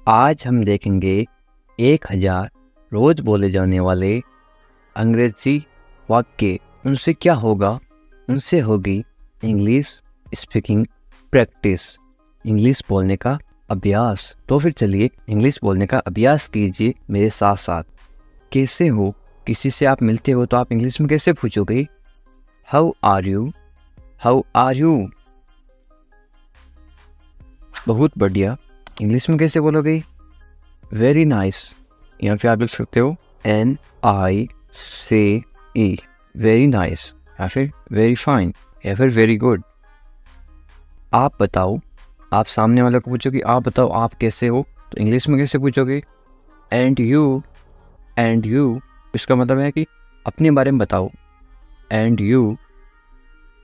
आज हम देखेंगे 1000 रोज बोले जाने वाले अंग्रेजी वाक्य। उनसे क्या होगा? उनसे होगी इंग्लिश स्पीकिंग प्रैक्टिस, इंग्लिश बोलने का अभ्यास। तो फिर चलिए इंग्लिश बोलने का अभ्यास कीजिए मेरे साथ साथ। कैसे हो? किसी से आप मिलते हो तो आप इंग्लिश में कैसे पूछोगे? How are you? How are you? बहुत बढ़िया। इंग्लिश में कैसे बोलोगे? Very nice. यहाँ पे आप लिख सकते हो NICE, वेरी नाइस, या फिर वेरी फाइन, या फिर वेरी गुड। आप बताओ, आप सामने वाले को पूछोगे आप बताओ आप कैसे हो, तो इंग्लिश में कैसे पूछोगे? And you. एंड यू इसका मतलब है कि अपने बारे में बताओ। एंड यू,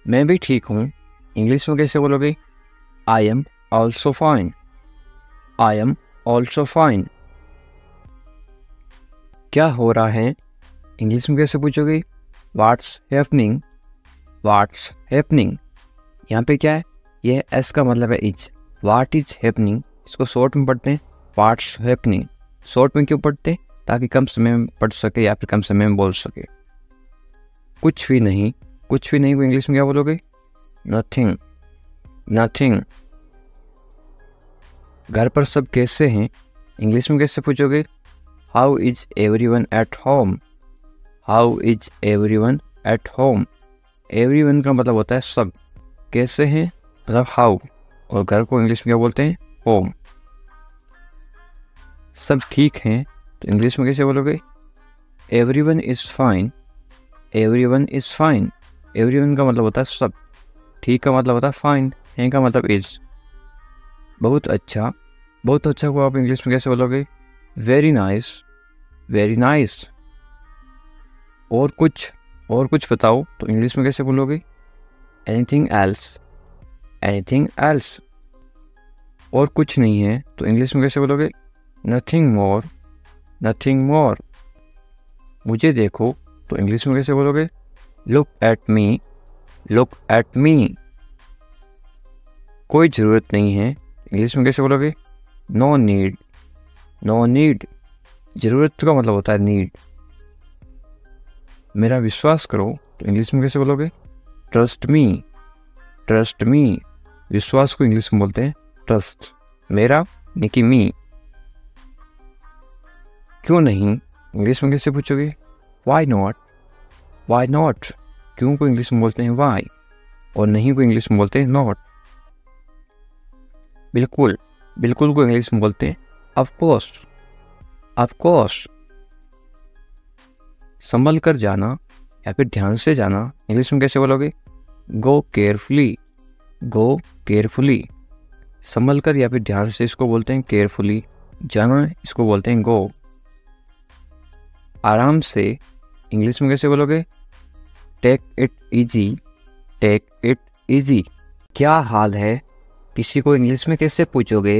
मैं भी ठीक हूँ, इंग्लिश में कैसे बोलोगे? I am also fine. I am also fine. क्या हो रहा है? इंग्लिश में कैसे पूछोगे? What's happening. What's happening. यहाँ पे क्या है? यह एस का मतलब है इज। व्हाट इज हैपनिंग, इसको शॉर्ट में पढ़ते हैं व्हाट्स हैपनिंग। शॉर्ट में क्यों पढ़ते हैं? ताकि कम समय में पढ़ सके या फिर कम समय में बोल सके। कुछ भी नहीं। कुछ भी नहीं को इंग्लिश में क्या बोलोगे? नथिंग। नथिंग। घर पर सब कैसे हैं, इंग्लिश में कैसे पूछोगे? How is everyone at home. How is everyone at home. Everyone का मतलब होता है सब। कैसे हैं मतलब हाउ, और घर को इंग्लिश में क्या बोलते हैं? होम। सब ठीक हैं तो इंग्लिश में कैसे बोलोगे? Everyone is fine. Everyone is fine. Everyone का मतलब होता है सब। ठीक का मतलब होता है फाइन। है का मतलब इज। बहुत अच्छा। बहुत अच्छा को आप इंग्लिश में कैसे बोलोगे? Very nice. Very nice. और कुछ बताओ तो इंग्लिश में कैसे बोलोगे? Anything else. Anything else. और कुछ नहीं है तो इंग्लिश में कैसे बोलोगे? Nothing more. Nothing more. मुझे देखो तो इंग्लिश में कैसे बोलोगे? Look at me. Look at me. कोई ज़रूरत नहीं है, इंग्लिश में कैसे बोलोगे? No need. No need. ज़रूरत का मतलब होता है नीड। मेरा विश्वास करो तो इंग्लिश में कैसे बोलोगे? Trust me. Trust me. विश्वास को इंग्लिश में बोलते हैं ट्रस्ट। मेरा यानी कि मी। क्यों नहीं, इंग्लिश में कैसे पूछोगे? Why not. Why not. क्यों को इंग्लिश में बोलते हैं वाई, और नहीं को इंग्लिश में बोलते हैं नॉट। बिल्कुल। बिल्कुल को इंग्लिश में बोलते हैं ऑफ कोर्स। Of course. संभल कर जाना या फिर ध्यान से जाना, इंग्लिश में कैसे बोलोगे? गो केयरफुली। गो केयरफुली। संभल कर या फिर ध्यान से इसको बोलते हैं केयरफुली। जाना इसको बोलते हैं गो। आराम से, इंग्लिश में कैसे बोलोगे? Take it easy. Take it easy. क्या हाल है, किसी को इंग्लिश में कैसे पूछोगे?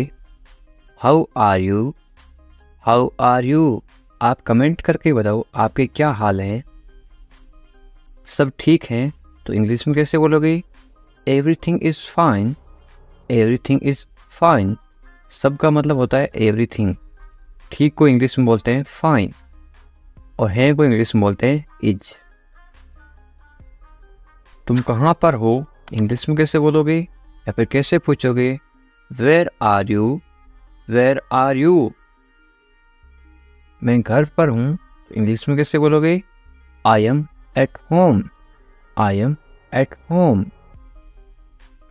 How are you. How are you. आप कमेंट करके बताओ आपके क्या हाल है। सब ठीक हैं तो इंग्लिश में कैसे बोलोगे? Everything is fine. Everything is fine. सब का मतलब होता है एवरीथिंग। ठीक को इंग्लिश में बोलते हैं फाइन, और है को इंग्लिश में बोलते हैं इज। तुम कहाँ पर हो, इंग्लिश में कैसे बोलोगे या फिर कैसे पूछोगे? Where are you. Where are you. मैं घर पर हूँ तो इंग्लिश में कैसे बोलोगे? I am at home. I am at home.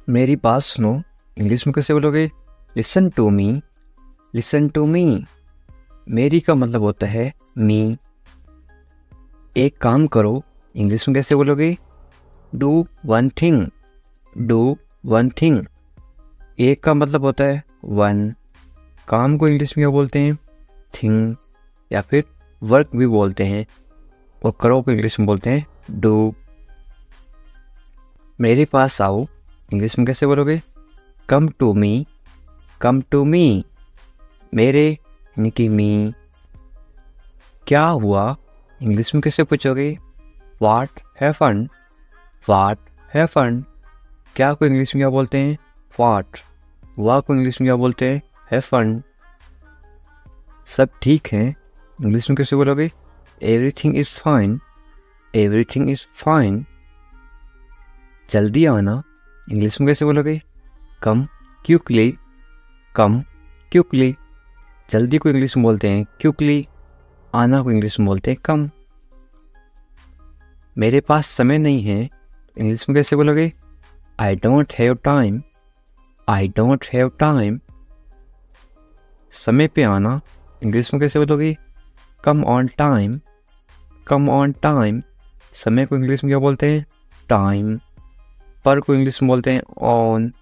मेरी बात सुनो, इंग्लिश में कैसे बोलोगे? Listen to me. Listen to me. मेरी का मतलब होता है मी। एक काम करो, इंग्लिश में कैसे बोलोगे? Do one thing. Do one thing. एक का मतलब होता है वन। काम को इंग्लिश में क्या बोलते हैं? थिंग, या फिर वर्क भी बोलते हैं। और करो को इंग्लिश में बोलते हैं डू। मेरे पास आओ, इंग्लिश में कैसे बोलोगे? Come to me. Come to me. मेरे यानी कि मी। क्या हुआ, इंग्लिश में कैसे पूछोगे? What happened. What happened. क्या को इंग्लिश में क्या बोलते हैं? व्हाट। हुआ को इंग्लिश में क्या बोलते हैं? हैपेंड। सब ठीक है इंग्लिश में कैसे बोलोगे? Everything is fine, everything is fine. जल्दी आना इंग्लिश में कैसे बोलोगे? कम क्विकली, कम क्विकली। जल्दी को इंग्लिश में बोलते हैं क्विकली, आना को इंग्लिश में बोलते हैं कम। मेरे पास समय नहीं है इंग्लिश में कैसे बोलोगे? I don't have time, I don't have time. समय पे आना इंग्लिश में कैसे बोलोगे? Come on time, come on time. समय को इंग्लिश में क्या बोलते हैं? टाइम। पर को इंग्लिश में बोलते हैं ऑन।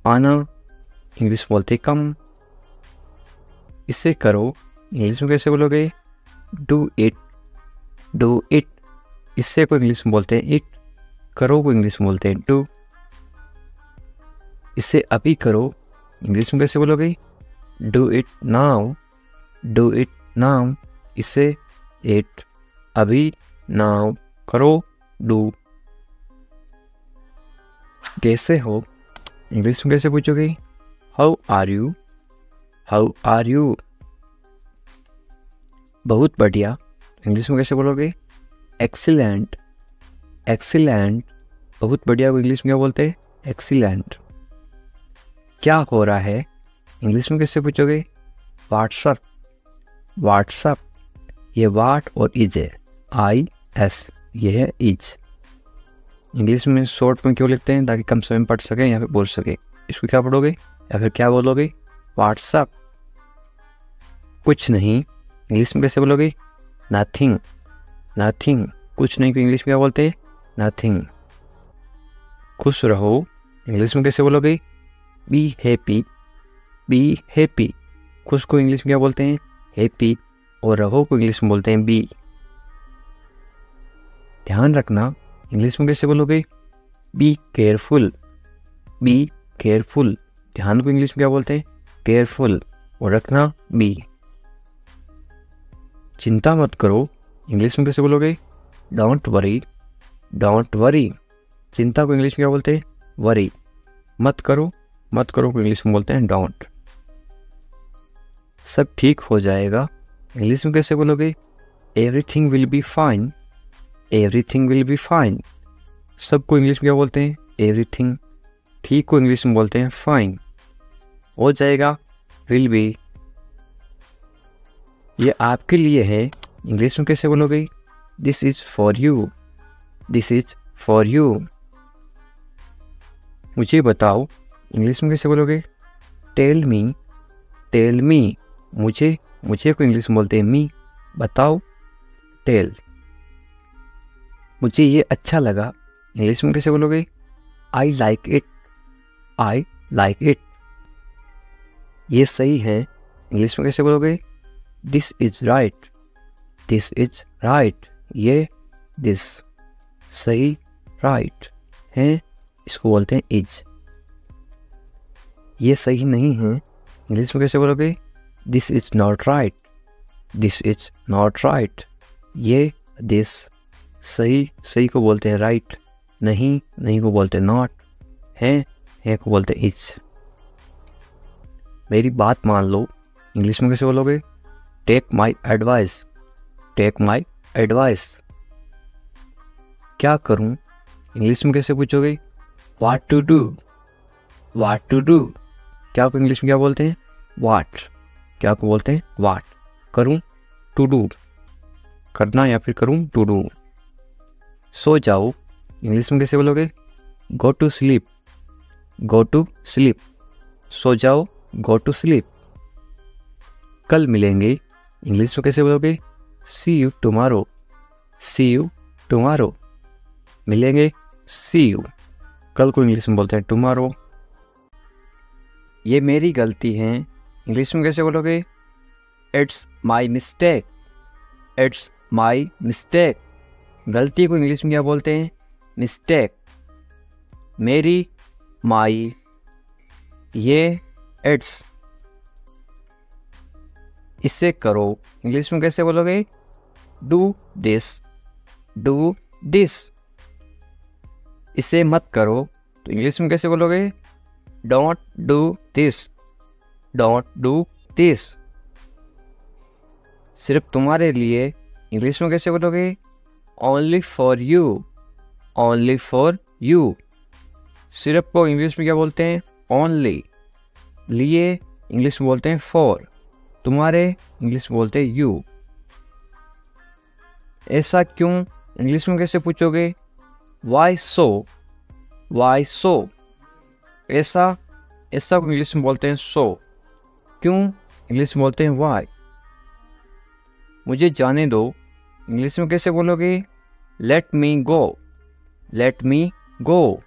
आना इंग्लिश में बोलते हैं कम। इसे करो इंग्लिश में कैसे बोलोगे? Do it, do it. इससे को इंग्लिश में बोलते हैं इट, करो को इंग्लिश में बोलते हैं डू। इसे अभी करो इंग्लिश में कैसे बोलोगे? Do it now, do it now. इसे इट, अभी, नाउ, करो, डू। कैसे हो इंग्लिश में कैसे पूछोगे? How are you, how are you. बहुत बढ़िया इंग्लिश में कैसे बोलोगे? Excellent, excellent. बहुत बढ़िया को इंग्लिश में क्या बोलते हैं? एक्सीलेंट। क्या हो रहा है इंग्लिश में कैसे पूछोगे? What's up, what's up. ये वाट और इज है, आई एस, ये है इज। इंग्लिश में शॉर्ट में क्यों लिखते हैं? ताकि कम समय में पढ़ सकें या फिर बोल सके। इसको क्या पढ़ोगे या फिर क्या बोलोगे? व्हाट्सअप। कुछ नहीं इंग्लिश में कैसे बोलोगे? Nothing, nothing. कुछ नहीं को इंग्लिश में क्या बोलते हैं? नथिंग। खुश रहो इंग्लिश में कैसे बोलोगे? Be happy, be happy. खुश को इंग्लिश में क्या बोलते हैं? हैप्पी। और रहो को इंग्लिश में बोलते हैं बी। ध्यान रखना इंग्लिश में कैसे बोलोगे? Be careful, be careful. ध्यान को इंग्लिश में क्या बोलते हैं? केयरफुल। और रखना बी। चिंता मत करो इंग्लिश में कैसे बोलोगे? Don't worry, don't worry. चिंता को इंग्लिश में क्या बोलते हैं? वरी। मत करो, मत करो को इंग्लिश में बोलते हैं डोंट। सब ठीक हो जाएगा इंग्लिश में कैसे बोलोगे? Everything will be fine, everything will be fine. सबको इंग्लिश में क्या बोलते हैं? एवरीथिंग। ठीक को इंग्लिश में बोलते हैं फाइन। हो जाएगा विल बी। ये आपके लिए है इंग्लिश में कैसे बोलोगे? This is for you, this is for you. मुझे बताओ इंग्लिश में कैसे बोलोगे? Tell me, tell me. मुझे, मुझे को इंग्लिश में बोलते हैं मी। बताओ, टेल। मुझे ये अच्छा लगा इंग्लिश में कैसे बोलोगे? I like it, I like it. ये सही है इंग्लिश में कैसे बोलोगे? This is right, this is right. ये दिस, सही, राइट है, इसको बोलते हैं इज। ये सही नहीं है इंग्लिश में कैसे बोलोगे? This is not right, this is not right. ये दिस, सही, सही को बोलते हैं राइट, नहीं, नहीं को बोलते हैं नॉट, है को बोलते हैं इज। मेरी बात मान लो इंग्लिश में कैसे बोलोगे? Take my advice, take my advice. क्या करूं इंग्लिश में कैसे पूछोगे? What to do, what to do. क्या को इंग्लिश में क्या बोलते हैं? व्हाट। क्या को बोलते हैं? व्हाट। करूं, टू डू, करना या फिर करूं, टू डू। सो जाओ इंग्लिश में कैसे बोलोगे? Go to sleep, go to sleep. सो जाओ, गो टू स्लीप। कल मिलेंगे इंग्लिश में कैसे बोलोगे? See you tomorrow, see you tomorrow. मिलेंगे, सी यू। कल को इंग्लिश में बोलते हैं टुमारो। ये मेरी गलती है इंग्लिश में कैसे बोलोगे? It's my mistake, it's my mistake. गलती को इंग्लिश में क्या बोलते हैं? मिस्टेक। मेरी, माई। ये इट्स। इसे करो इंग्लिश में कैसे बोलोगे? Do this, do this. इसे मत करो तो इंग्लिश में कैसे बोलोगे? Don't do this, don't do this. सिर्फ तुम्हारे लिए इंग्लिश में कैसे बोलोगे? Only for you, only for you. सिर्फ को इंग्लिश में क्या बोलते हैं? ओनली। लिए इंग्लिश में बोलते हैं फॉर। तुम्हारे इंग्लिश में बोलते हैं यू। ऐसा क्यों इंग्लिश में कैसे पूछोगे? वाई सो, वाई सो। ऐसा, ऐसा को इंग्लिश में बोलते हैं सो। क्यों इंग्लिश में बोलते हैं वाई। मुझे जाने दो इंग्लिश में कैसे बोलोगे? लेट मी गो, लेट मी गो।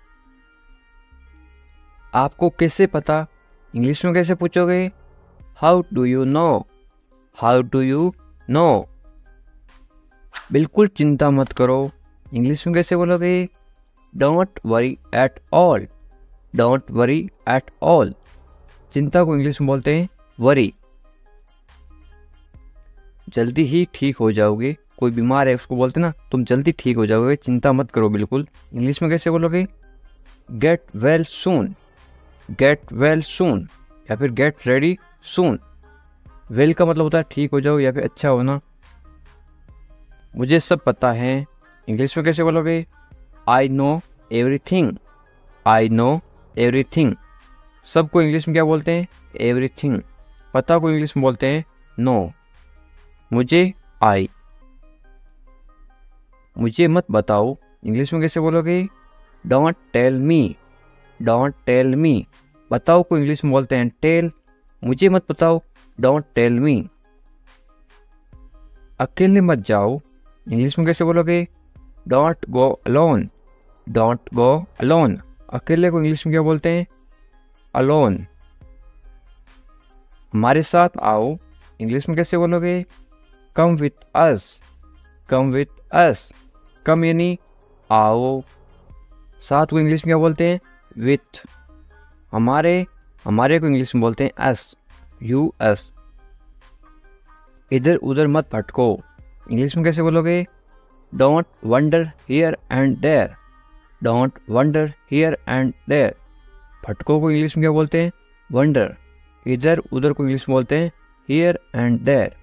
आपको कैसे पता इंग्लिश में कैसे पूछोगे? How do you no, how do you no. बिल्कुल चिंता मत करो इंग्लिश में कैसे बोलोगे? Don't worry at all, don't worry at all. चिंता को इंग्लिश में बोलते हैं वरी। जल्दी ही ठीक हो जाओगे। कोई बीमार है उसको बोलते ना तुम जल्दी ठीक हो जाओगे, चिंता मत करो बिल्कुल। इंग्लिश में कैसे बोलोगे? Get well soon, get well soon, या फिर गेट रेडी सून। वेल का मतलब होता है ठीक हो जाओ या फिर अच्छा होना। मुझे सब पता है इंग्लिश में कैसे बोलोगे? I know everything, I know everything. सबको इंग्लिश में क्या बोलते हैं? एवरीथिंग। पता को इंग्लिश में बोलते हैं नो। मुझे आई। मुझे मत बताओ इंग्लिश में कैसे बोलोगे? Don't tell me, don't tell me. बताओ को इंग्लिश में बोलते हैं टेल। मुझे मत बताओ, डोंट टेल मी। अकेले मत जाओ इंग्लिश में कैसे बोलोगे? Don't go alone, don't go alone. अकेले को इंग्लिश में क्या बोलते हैं? अलोन। हमारे साथ आओ इंग्लिश में कैसे बोलोगे? Come with us, come with us. कम यानी आओ। साथ को इंग्लिश में क्या बोलते हैं? विथ। हमारे, हमारे को इंग्लिश में बोलते हैं अस, यू अस। इधर उधर मत भटको इंग्लिश में कैसे बोलोगे? Don't wander here and there, don't wander here and there. भटको को इंग्लिश में क्या बोलते हैं? वंडर। इधर उधर को इंग्लिश में बोलते हैं हियर एंड देयर।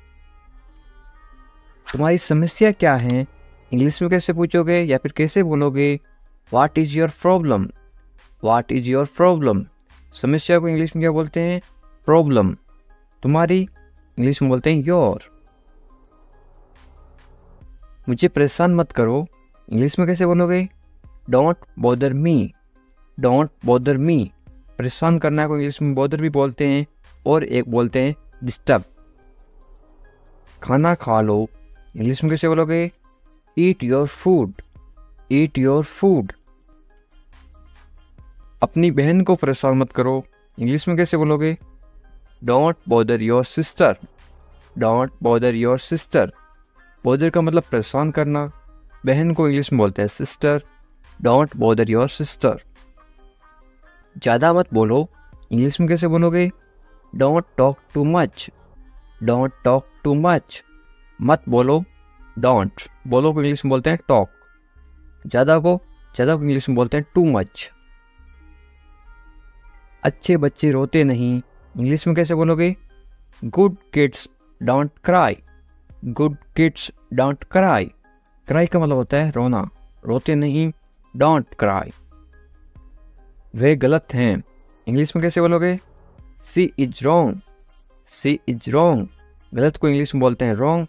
तुम्हारी समस्या क्या है इंग्लिश में कैसे पूछोगे या फिर कैसे बोलोगे? What is your problem, what is your problem. समस्या को इंग्लिश में क्या बोलते हैं? प्रॉब्लम। तुम्हारी इंग्लिश में बोलते हैं योर। मुझे परेशान मत करो इंग्लिश में कैसे बोलोगे? Don't bother me, don't bother me. परेशान करना को इंग्लिश में बॉदर भी बोलते हैं और एक बोलते हैं डिस्टर्ब। खाना खा लो इंग्लिश में कैसे बोलोगे? Eat your food, eat your food. अपनी बहन को परेशान मत करो इंग्लिश में कैसे बोलोगे? Don't bother your sister, don't bother your sister. Bother का मतलब परेशान करना। बहन को इंग्लिश में बोलते हैं sister. Don't bother your sister. ज़्यादा मत बोलो इंग्लिश में कैसे बोलोगे? Don't talk too much, don't talk too much. मत बोलो डोंट। बोलो को इंग्लिश में बोलते हैं टॉक। ज़्यादा को इंग्लिश में बोलते हैं टू मच। अच्छे बच्चे रोते नहीं इंग्लिश में कैसे बोलोगे? Good kids don't cry, good kids don't cry. Cry का मतलब होता है रोना। रोते नहीं, डोंट क्राई। वे गलत हैं इंग्लिश में कैसे बोलोगे? She is wrong, she is wrong. गलत को इंग्लिश में बोलते हैं रॉन्ग।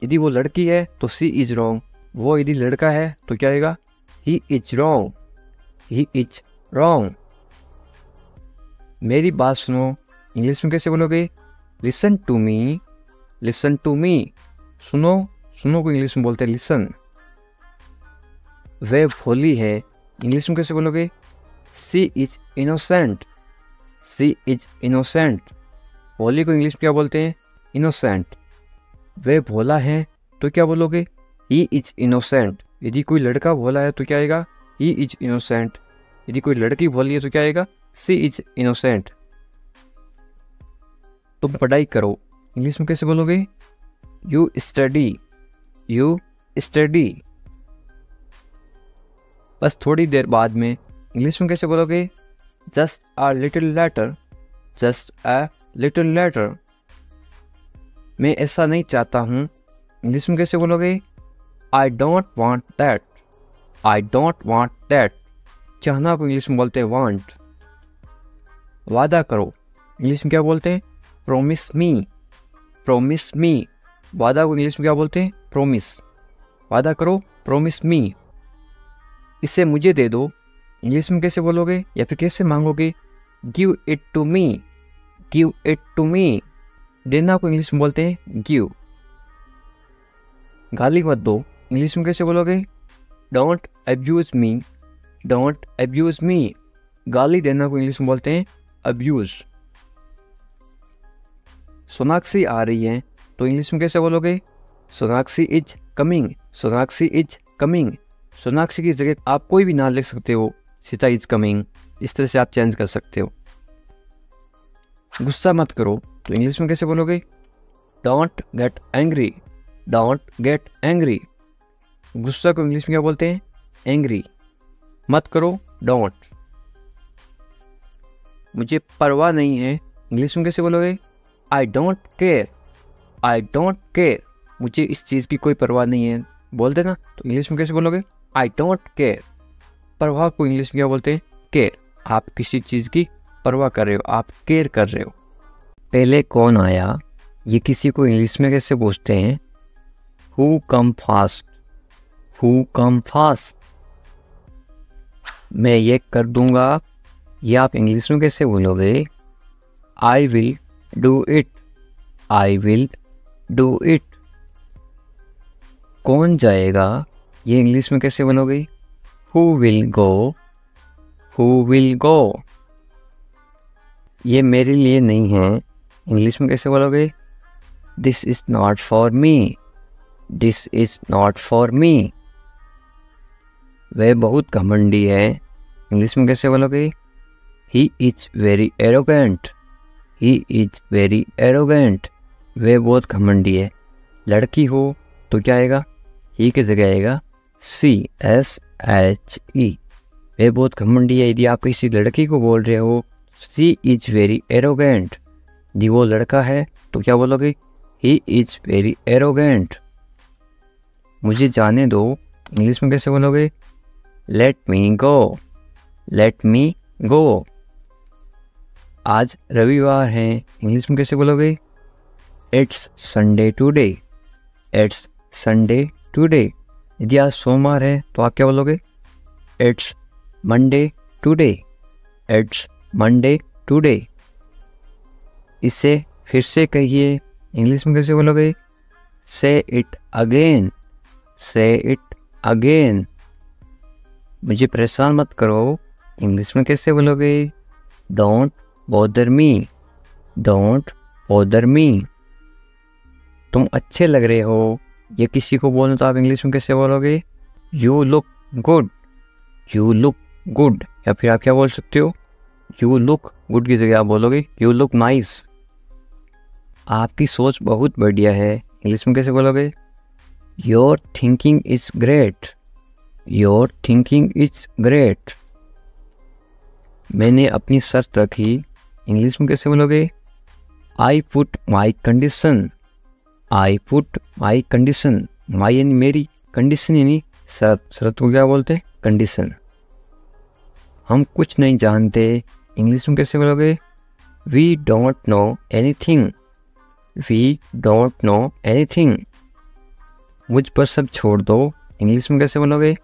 यदि वो लड़की है तो सी इज रॉन्ग। वो यदि लड़का है तो क्या आएगा? He is wrong, he is wrong. मेरी बात सुनो इंग्लिश में कैसे बोलोगे? Listen to me, listen to me. सुनो, सुनो को इंग्लिश में बोलते हैं लिसन। वे भोली है इंग्लिश में कैसे बोलोगे? She is innocent, she is innocent. भोली को इंग्लिश में क्या बोलते हैं? इनोसेंट। वे भोला है तो क्या बोलोगे? He is innocent. यदि कोई लड़का भोला है तो क्या आएगा? He is innocent. यदि कोई लड़की भोली है तो क्या आएगा? सी इज इनोसेंट। तुम पढ़ाई करो इंग्लिश में कैसे बोलोगे? You study, you study. बस थोड़ी देर बाद में इंग्लिश में कैसे बोलोगे? Just a little letter, just a little letter. मैं ऐसा नहीं चाहता हूँ, इंग्लिश में कैसे बोलोगे? I don't want that, I don't want that. चाहना को इंग्लिश में बोलते हैं वांट। वादा करो, इंग्लिश में क्या बोलते हैं? प्रोमिस मी, प्रोमिस मी। वादा को इंग्लिश में क्या बोलते हैं? प्रोमिस। वादा करो, प्रोमिस मी। इसे मुझे दे दो, इंग्लिश में कैसे बोलोगे या फिर कैसे मांगोगे? Give it to me, give it to me. देना को इंग्लिश में बोलते हैं गिव। गाली मत दो, इंग्लिश में कैसे बोलोगे? Don't abuse me, don't abuse me. गाली देना को इंग्लिश में बोलते हैं अब्यूज। सोनाक्षी आ रही है तो इंग्लिश में कैसे बोलोगे? Sonakshi is coming, Sonakshi is coming. Sonakshi की जगह आप कोई भी नाम लिख सकते हो, सीता इज कमिंग, इस तरह से आप चेंज कर सकते हो। गुस्सा मत करो तो इंग्लिश में कैसे बोलोगे? Don't get angry, don't get angry. गुस्सा को इंग्लिश में क्या बोलते हैं? एंग्री। मत करो, डोंट। मुझे परवाह नहीं है, इंग्लिश में कैसे बोलोगे? I don't care, I don't care. मुझे इस चीज़ की कोई परवाह नहीं है बोल देना, तो इंग्लिश में कैसे बोलोगे? I don't care. परवाह को इंग्लिश में क्या बोलते हैं? केयर। आप किसी चीज़ की परवाह कर रहे हो, आप केयर कर रहे हो। पहले कौन आया, ये किसी को इंग्लिश में कैसे पूछते हैं? Who come fast, who come fast. मैं ये कर दूंगा, ये आप इंग्लिश में कैसे बोलोगे? I will do it, I will do it. कौन जाएगा, ये इंग्लिश में कैसे बोलोगे? Who will go, who will go. ये मेरे लिए नहीं है, इंग्लिश में कैसे बोलोगे? This is not for me, this is not for me. वह बहुत घमंडी है, इंग्लिश में कैसे बोलोगे? He is very arrogant, he is very arrogant. वह बहुत घमंडी है। लड़की हो तो क्या आएगा? ही की जगह आएगा CSHE। वह बहुत घमंडी है। यदि आप किसी लड़की को बोल रहे हो शी इज वेरी एरोगेंट, यदि वो लड़का है तो क्या बोलोगे? He is very arrogant. मुझे जाने दो, इंग्लिश में कैसे बोलोगे? लेट मी गो, लेट मी गो। आज रविवार है, इंग्लिश में कैसे बोलोगे? It's Sunday today, it's Sunday today. यदि आज सोमवार है तो आप क्या बोलोगे? It's Monday today, it's Monday today. इसे फिर से कहिए, इंग्लिश में कैसे बोलोगे? से इट अगेन, से इट अगेन। मुझे परेशान मत करो, इंग्लिश में कैसे बोलोगे? Don't bother me, don't bother me. तुम अच्छे लग रहे हो, ये किसी को बोलना तो आप इंग्लिश में कैसे बोलोगे? You look good, you look good. या फिर आप क्या बोल सकते हो? यू लुक गुड की जगह आप बोलोगे यू लुक नाइस। आपकी सोच बहुत बढ़िया है, इंग्लिश में कैसे बोलोगे? Your thinking is great, your thinking is great. मैंने अपनी शर्त रखी, इंग्लिश में कैसे बोलोगे? I put my condition, I put my condition. My यानी मेरी, कंडीशन यानी शर्त। शर्त को क्या बोलते हैं? कंडीशन। हम कुछ नहीं जानते, इंग्लिश में कैसे बोलोगे? We don't know anything, we don't know anything. मुझ पर सब छोड़ दो, इंग्लिश में कैसे बोलोगे?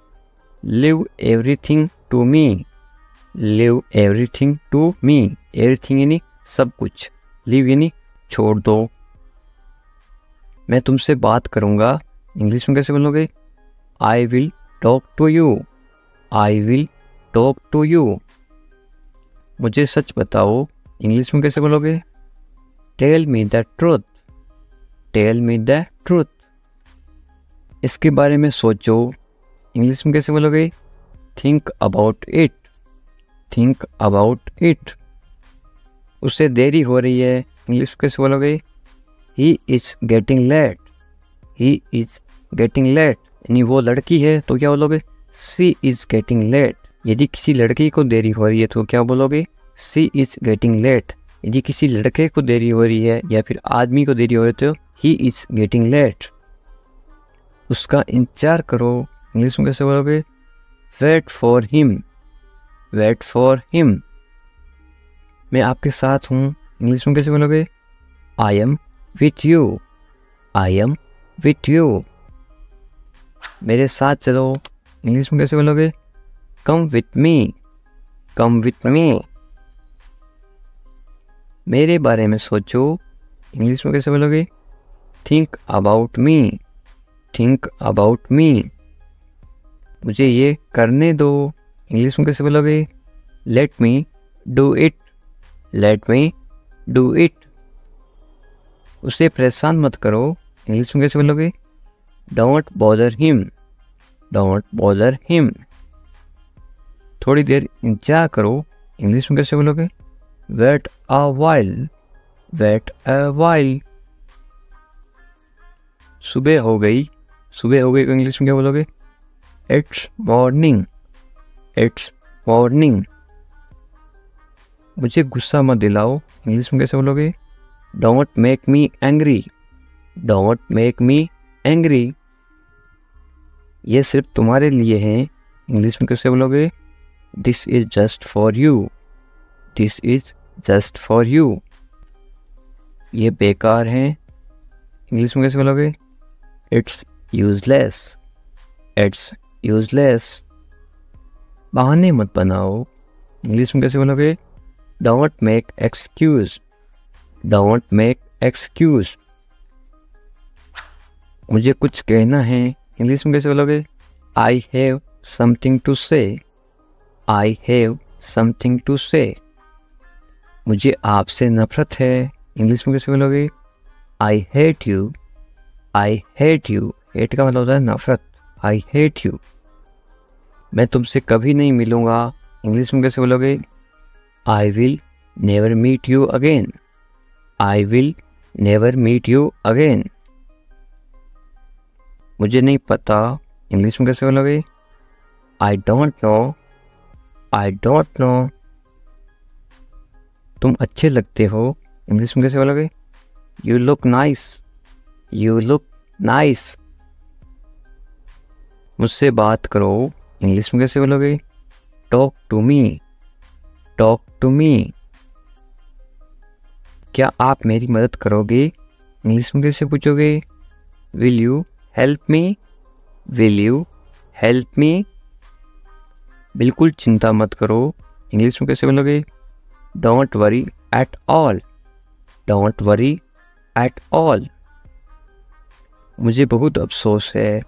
Leave everything to me, leave everything to me. Everything यानी सब कुछ, लिव यानी छोड़ दो। मैं तुमसे बात करूँगा, इंग्लिश में कैसे बोलोगे? I will talk to you, I will talk to you. मुझे सच बताओ, इंग्लिश में कैसे बोलोगे? Tell me the truth, tell me the truth. इसके बारे में सोचो, इंग्लिश में कैसे बोलोगे? Think about it, think about it. उसे देरी हो रही है, इंग्लिश में कैसे बोलोगे? He is getting late, he is getting late. यानी वो लड़की है तो क्या बोलोगे? She is getting late. यदि किसी लड़की को देरी हो रही है तो क्या बोलोगे? She is getting late. यदि किसी लड़के को देरी हो रही है या फिर आदमी को देरी हो रही है तो ही इज़ गेटिंग लेट। उसका इंतजार करो, इंग्लिश में कैसे बोलोगे? Wait for him, wait for him. मैं आपके साथ हूँ, इंग्लिश में कैसे बोलोगे? I am with you, I am with you. मेरे साथ चलो, इंग्लिश में कैसे बोलोगे? Come with me, come with me. मेरे बारे में सोचो, इंग्लिश में कैसे बोलोगे? Think about me, think about me. मुझे ये करने दो, इंग्लिश में कैसे बोलोगे? Let me do it, let me do it. उसे परेशान मत करो, इंग्लिश में कैसे बोलोगे? Don't bother him, don't bother him. थोड़ी देर इंतजार करो, इंग्लिश में कैसे बोलोगे? Wait a while, wait a while. सुबह हो गई, सुबह हो गई को इंग्लिश में क्या बोलोगे? It's morning, it's morning. मुझे गुस्सा मत दिलाओ, इंग्लिश में कैसे बोलोगे? Don't make me angry, don't make me angry. ये सिर्फ तुम्हारे लिए है, इंग्लिश में कैसे बोलोगे? This is just for you, this is just for you. ये बेकार है, इंग्लिश में कैसे बोलोगे? It's useless, it's useless. बहाने मत बनाओ, इंग्लिश में कैसे बोलोगे? Don't make excuse, don't make excuse. मुझे कुछ कहना है, इंग्लिश में कैसे बोलोगे? आई हैव समथिंग टू से, आई हैव समथिंग टू से। मुझे आपसे नफरत है, इंग्लिश में कैसे बोलोगे? I hate you, I hate you. Hate का मतलब होता है नफरत, आई हेट यू। मैं तुमसे कभी नहीं मिलूँगा, इंग्लिश में कैसे बोलोगे? I will never meet you again, I will never meet you again. मुझे नहीं पता, इंग्लिश में कैसे बोलोगे? I don't know, I don't know. तुम अच्छे लगते हो, इंग्लिश में कैसे बोलोगे? You look nice, you look nice. मुझसे बात करो, इंग्लिश में कैसे बोलोगे? Talk to me, talk to me. क्या आप मेरी मदद करोगे, इंग्लिश में कैसे पूछोगे? Will you help me, will you help मी। बिल्कुल चिंता मत करो, इंग्लिश में कैसे बोलोगे? Don't worry at all, don't worry at all. मुझे बहुत अफसोस है,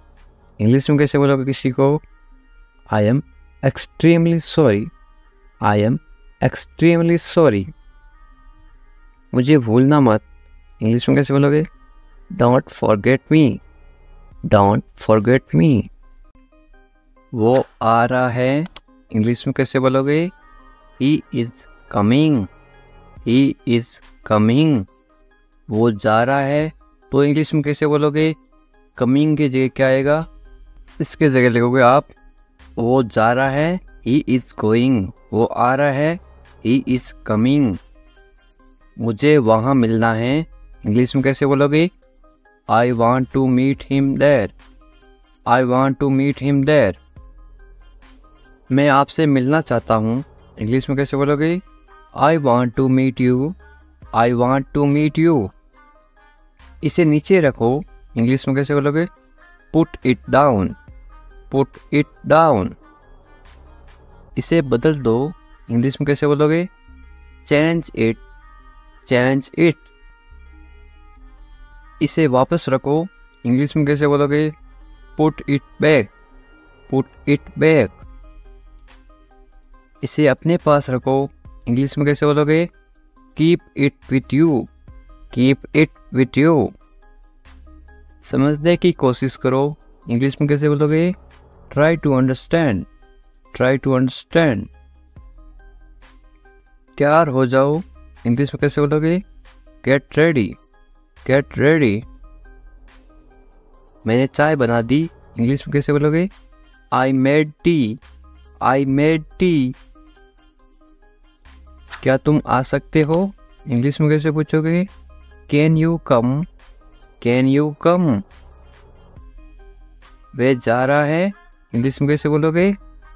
इंग्लिश में कैसे बोलोगे किसी को? I am extremely sorry, I am extremely sorry. मुझे भूलना मत, इंग्लिश में कैसे बोलोगे? Don't forget me, don't forget me. वो आ रहा है, इंग्लिश में कैसे बोलोगे? He is coming, he is coming. वो जा रहा है, तो इंग्लिश में कैसे बोलोगे? कमिंग की जगह क्या आएगा? इसके जगह लिखोगे आप वो जा रहा है, ही इज़ गोइंग। वो आ रहा है, ही इज़ कमिंग। मुझे वहाँ मिलना है, इंग्लिश में कैसे बोलोगे? I want to meet him there, I want to meet him there. मैं आपसे मिलना चाहता हूँ, इंग्लिश में कैसे बोलोगे? I want to meet you, I want to meet you. इसे नीचे रखो, इंग्लिश में कैसे बोलोगे? Put it down, put it down. इसे बदल दो, इंग्लिश में कैसे बोलोगे? Change it, change it. इसे वापस रखो, इंग्लिश में कैसे बोलोगे? Put it back, put it back. इसे अपने पास रखो, इंग्लिश में कैसे बोलोगे? Keep it with you, keep it with you. समझने की कोशिश करो, इंग्लिश में कैसे बोलोगे? Try to understand, try to understand. तैयार हो जाओ, इंग्लिश में कैसे बोलोगे? Get ready, get ready. मैंने चाय बना दी, इंग्लिश में कैसे बोलोगे? I made tea, I made tea. क्या तुम आ सकते हो, इंग्लिश में कैसे पूछोगे? Can you come, can you come. वह जा रहा है, इंग्लिश में कैसे बोलोगे?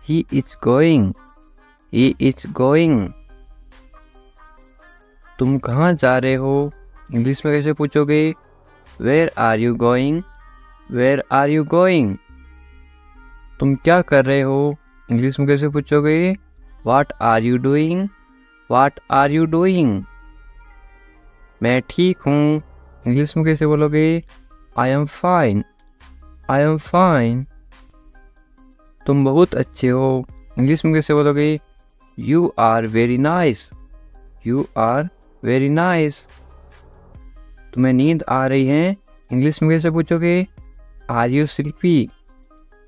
He is going, he is going. तुम कहाँ जा रहे हो, इंग्लिश में कैसे पूछोगे? Where are you going, where are you going. तुम क्या कर रहे हो, इंग्लिश में कैसे पूछोगे? What are you doing, what are you doing. मैं ठीक हूँ, इंग्लिश में कैसे बोलोगे? I am fine, I am fine. तुम बहुत अच्छे हो, इंग्लिश में कैसे बोलोगे? You are very nice, you are very nice. तुम्हें नींद आ रही है, इंग्लिश में कैसे पूछोगे? Are you sleepy,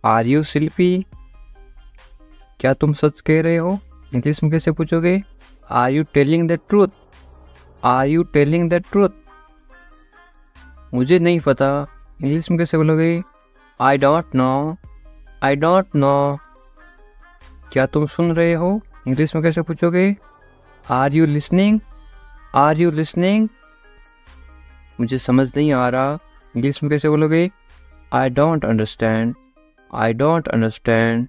are you sleepy. क्या तुम सच कह रहे हो, इंग्लिश में कैसे पूछोगे? Are you telling the truth, are you telling the truth. मुझे नहीं पता, इंग्लिश में कैसे बोलोगे? I don't know, I don't know. क्या तुम सुन रहे हो, इंग्लिश में कैसे पूछोगे? Are you listening, are you listening. मुझे समझ नहीं आ रहा, इंग्लिश में कैसे बोलोगे? I don't understand, I don't understand.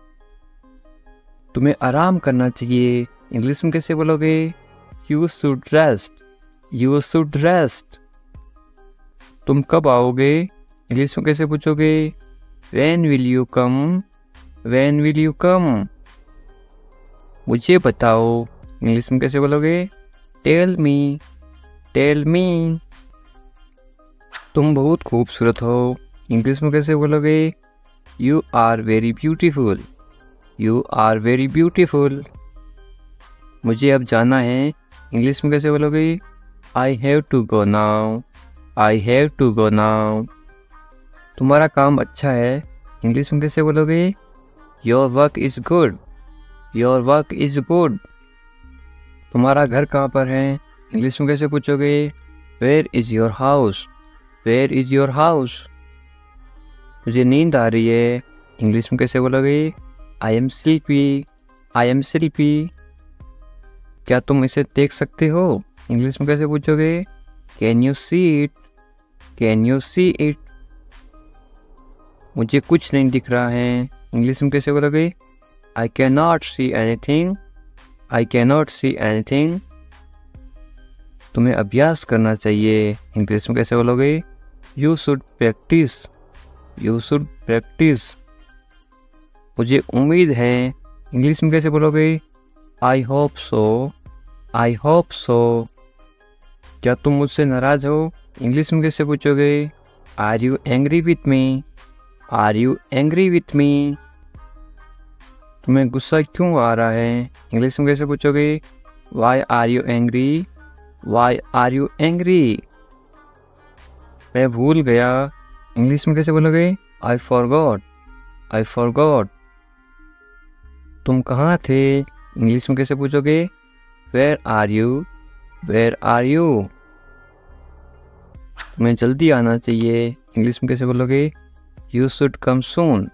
तुम्हें आराम करना चाहिए, इंग्लिश में कैसे बोलोगे? You should rest, you should rest. तुम कब आओगे, इंग्लिश में कैसे पूछोगे? When will you come, when will you come. मुझे बताओ, इंग्लिश में कैसे बोलोगे? Tell me, tell me. तुम बहुत खूबसूरत हो, इंग्लिश में कैसे बोलोगे? You are very beautiful, you are very beautiful. मुझे अब जाना है, इंग्लिश में कैसे बोलोगे? I have to go now, I have to go now. तुम्हारा काम अच्छा है, इंग्लिश में कैसे बोलोगे? Your work is good, your work is good. तुम्हारा घर कहाँ पर है, इंग्लिश में कैसे पूछोगे? Where is your house, where is your house. मुझे नींद आ रही है, इंग्लिश में कैसे बोलोगे? I am sleepy, I am sleepy. क्या तुम इसे देख सकते हो, इंग्लिश में कैसे पूछोगे? Can you see it, can you see it. मुझे कुछ नहीं दिख रहा है, इंग्लिश में कैसे बोलोगे? I can not see anything, I can not see anything. तुम्हें अभ्यास करना चाहिए, इंग्लिश में कैसे बोलोगे? You should practise, you should practise. मुझे उम्मीद है, इंग्लिश में कैसे बोलोगे? I hope so, I hope so. क्या तुम मुझसे नाराज हो, इंग्लिश में कैसे पूछोगे? Are you angry with me, are you angry with me. तुम्हें गुस्सा क्यों आ रहा है, इंग्लिश में कैसे पूछोगे? Why are you angry, why are you angry. मैं भूल गया, इंग्लिश में कैसे बोलोगे? I forgot, I forgot. तुम कहाँ थे, इंग्लिश में कैसे पूछोगे? Where are you, where are you. तुम्हें जल्दी आना चाहिए, इंग्लिश में कैसे बोलोगे? You should come soon,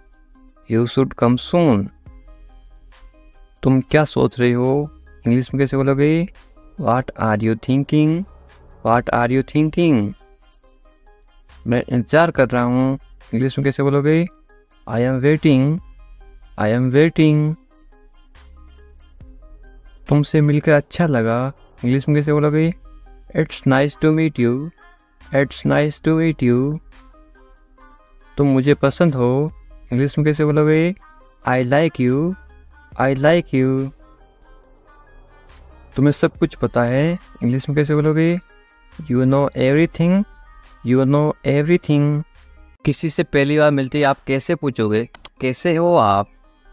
you should come soon. तुम क्या सोच रहे हो, इंग्लिश में कैसे बोलोगे? What are you thinking, what are you thinking. मैं इंतज़ार कर रहा हूँ, इंग्लिश में कैसे बोलोगे? I am waiting, I am waiting. तुमसे मिलकर अच्छा लगा, इंग्लिश में कैसे बोलोगे? It's nice to meet you, it's nice to meet you. तुम मुझे पसंद हो, इंग्लिश में कैसे बोलोगे? I like you, I like you. तुम्हें सब कुछ पता है, इंग्लिश में कैसे बोलोगे? You know everything, you know everything. किसी से पहली बार मिलते ही आप कैसे पूछोगे? कैसे हो आप,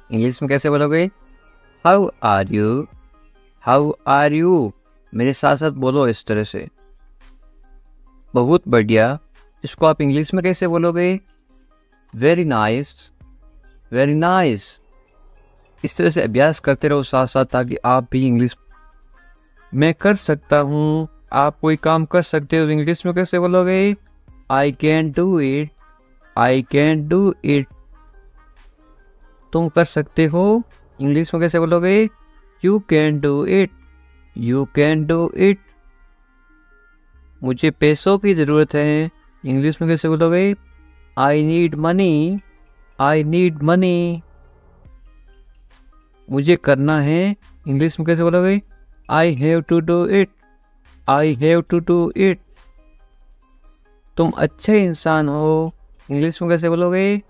इंग्लिश में कैसे बोलोगे? How are you, how are you. मेरे साथ साथ बोलो इस तरह से। बहुत बढ़िया। इसको आप इंग्लिश में कैसे बोलोगे? Very nice, very nice. इस तरह से अभ्यास करते रहो साथ साथ, ताकि आप भी इंग्लिश मैं कर सकता हूँ। आप कोई काम कर सकते हो, इंग्लिश में कैसे बोलोगे? I can do it, I can do it. तुम कर सकते हो, इंग्लिश में कैसे बोलोगे? You can do it, you can do it. मुझे पैसों की ज़रूरत है, इंग्लिश में कैसे बोलोगे? I need money, I need money. मुझे करना है, इंग्लिश में कैसे बोलोगे? I have to do it, I have to do it. तुम अच्छे इंसान हो, इंग्लिश में कैसे बोलोगे?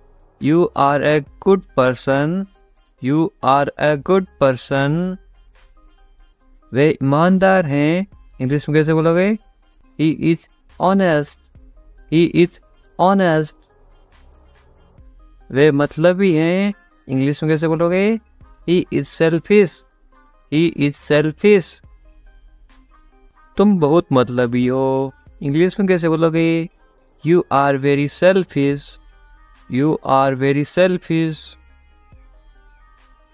You are a good person, you are a good person. वे ईमानदार हैं, इंग्लिश में कैसे बोलोगे? He is honest, he is honest. वे मतलबी हैं, इंग्लिश में कैसे बोलोगे? He is selfish, he is selfish. तुम बहुत मतलबी हो, इंग्लिश में कैसे बोलोगे? You are very selfish, you are very selfish.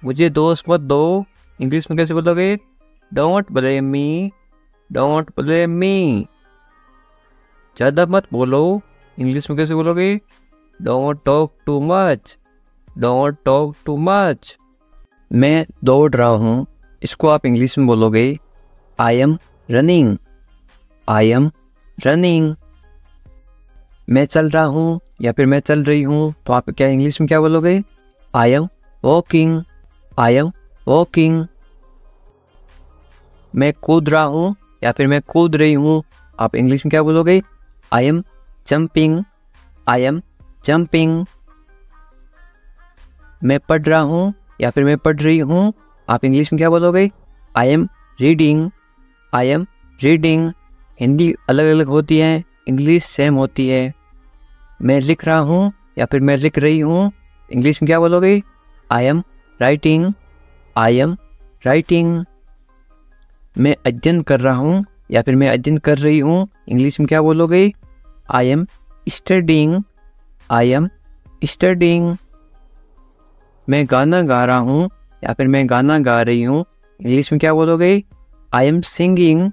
मुझे दोस्त मत दो, इंग्लिश में कैसे बोलोगे? Don't blame me, don't blame me. ज़्यादा मत बोलो, इंग्लिश में कैसे बोलोगे? Don't talk too much, don't talk too much. मैं दौड़ रहा हूँ, इसको आप इंग्लिश में बोलोगे I am running, I am running. मैं चल रहा हूँ या फिर मैं चल रही हूँ, तो आप क्या इंग्लिश में क्या बोलोगे? I am walking, I am walking. मैं कूद रहा हूँ या फिर मैं कूद रही हूँ, आप इंग्लिश में क्या बोलोगे? I M jumping, I am jumping. मैं पढ़ रहा हूँ या फिर मैं पढ़ रही हूँ, आप इंग्लिश में क्या बोलोगे? I am reading, I am reading. Hindi अलग अलग होती है, इंग्लिश सेम होती है। मैं लिख रहा हूँ या फिर मैं लिख रही हूँ, इंग्लिश में क्या बोलोगे? I am writing, I am writing. मैं अध्ययन कर रहा हूँ या फिर मैं अध्ययन कर रही हूँ, इंग्लिश में क्या बोलोगे? I M studying, I am studying. मैं गाना गा रहा हूँ या फिर मैं गाना गा रही हूँ, इंग्लिश में क्या बोलोगे? I am singing,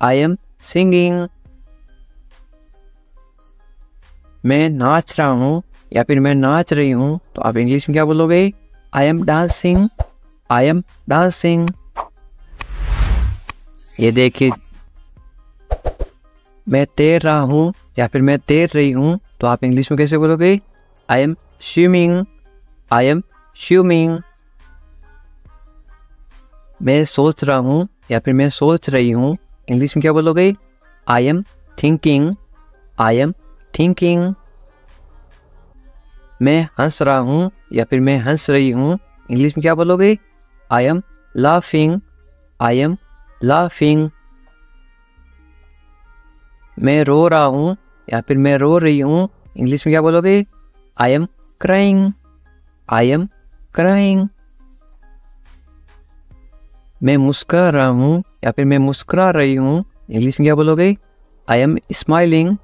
I am singing. मैं नाच रहा हूँ या फिर मैं नाच रही हूँ, तो आप इंग्लिश में क्या बोलोगे? I M dancing, I am dancing. ये देखिए, मैं तैर रहा हूँ या फिर मैं तैर रही हूँ, तो आप इंग्लिश में कैसे बोलोगे? I M swimming, I am swimming. मैं सोच रहा हूँ या फिर मैं सोच रही हूँ, इंग्लिश में क्या बोलोगे? I am thinking, I am thinking. मैं हंस रहा हूँ या फिर मैं हंस रही हूँ, इंग्लिश में क्या बोलोगे? I am laughing, I am laughing. मैं रो रहा हूँ या फिर मैं रो रही हूँ, इंग्लिश में क्या बोलोगे? I am crying, I am crying. मैं मुस्कुरा रहा हूँ या फिर मैं मुस्कुरा रही हूँ, इंग्लिश में क्या बोलोगे? I am smiling,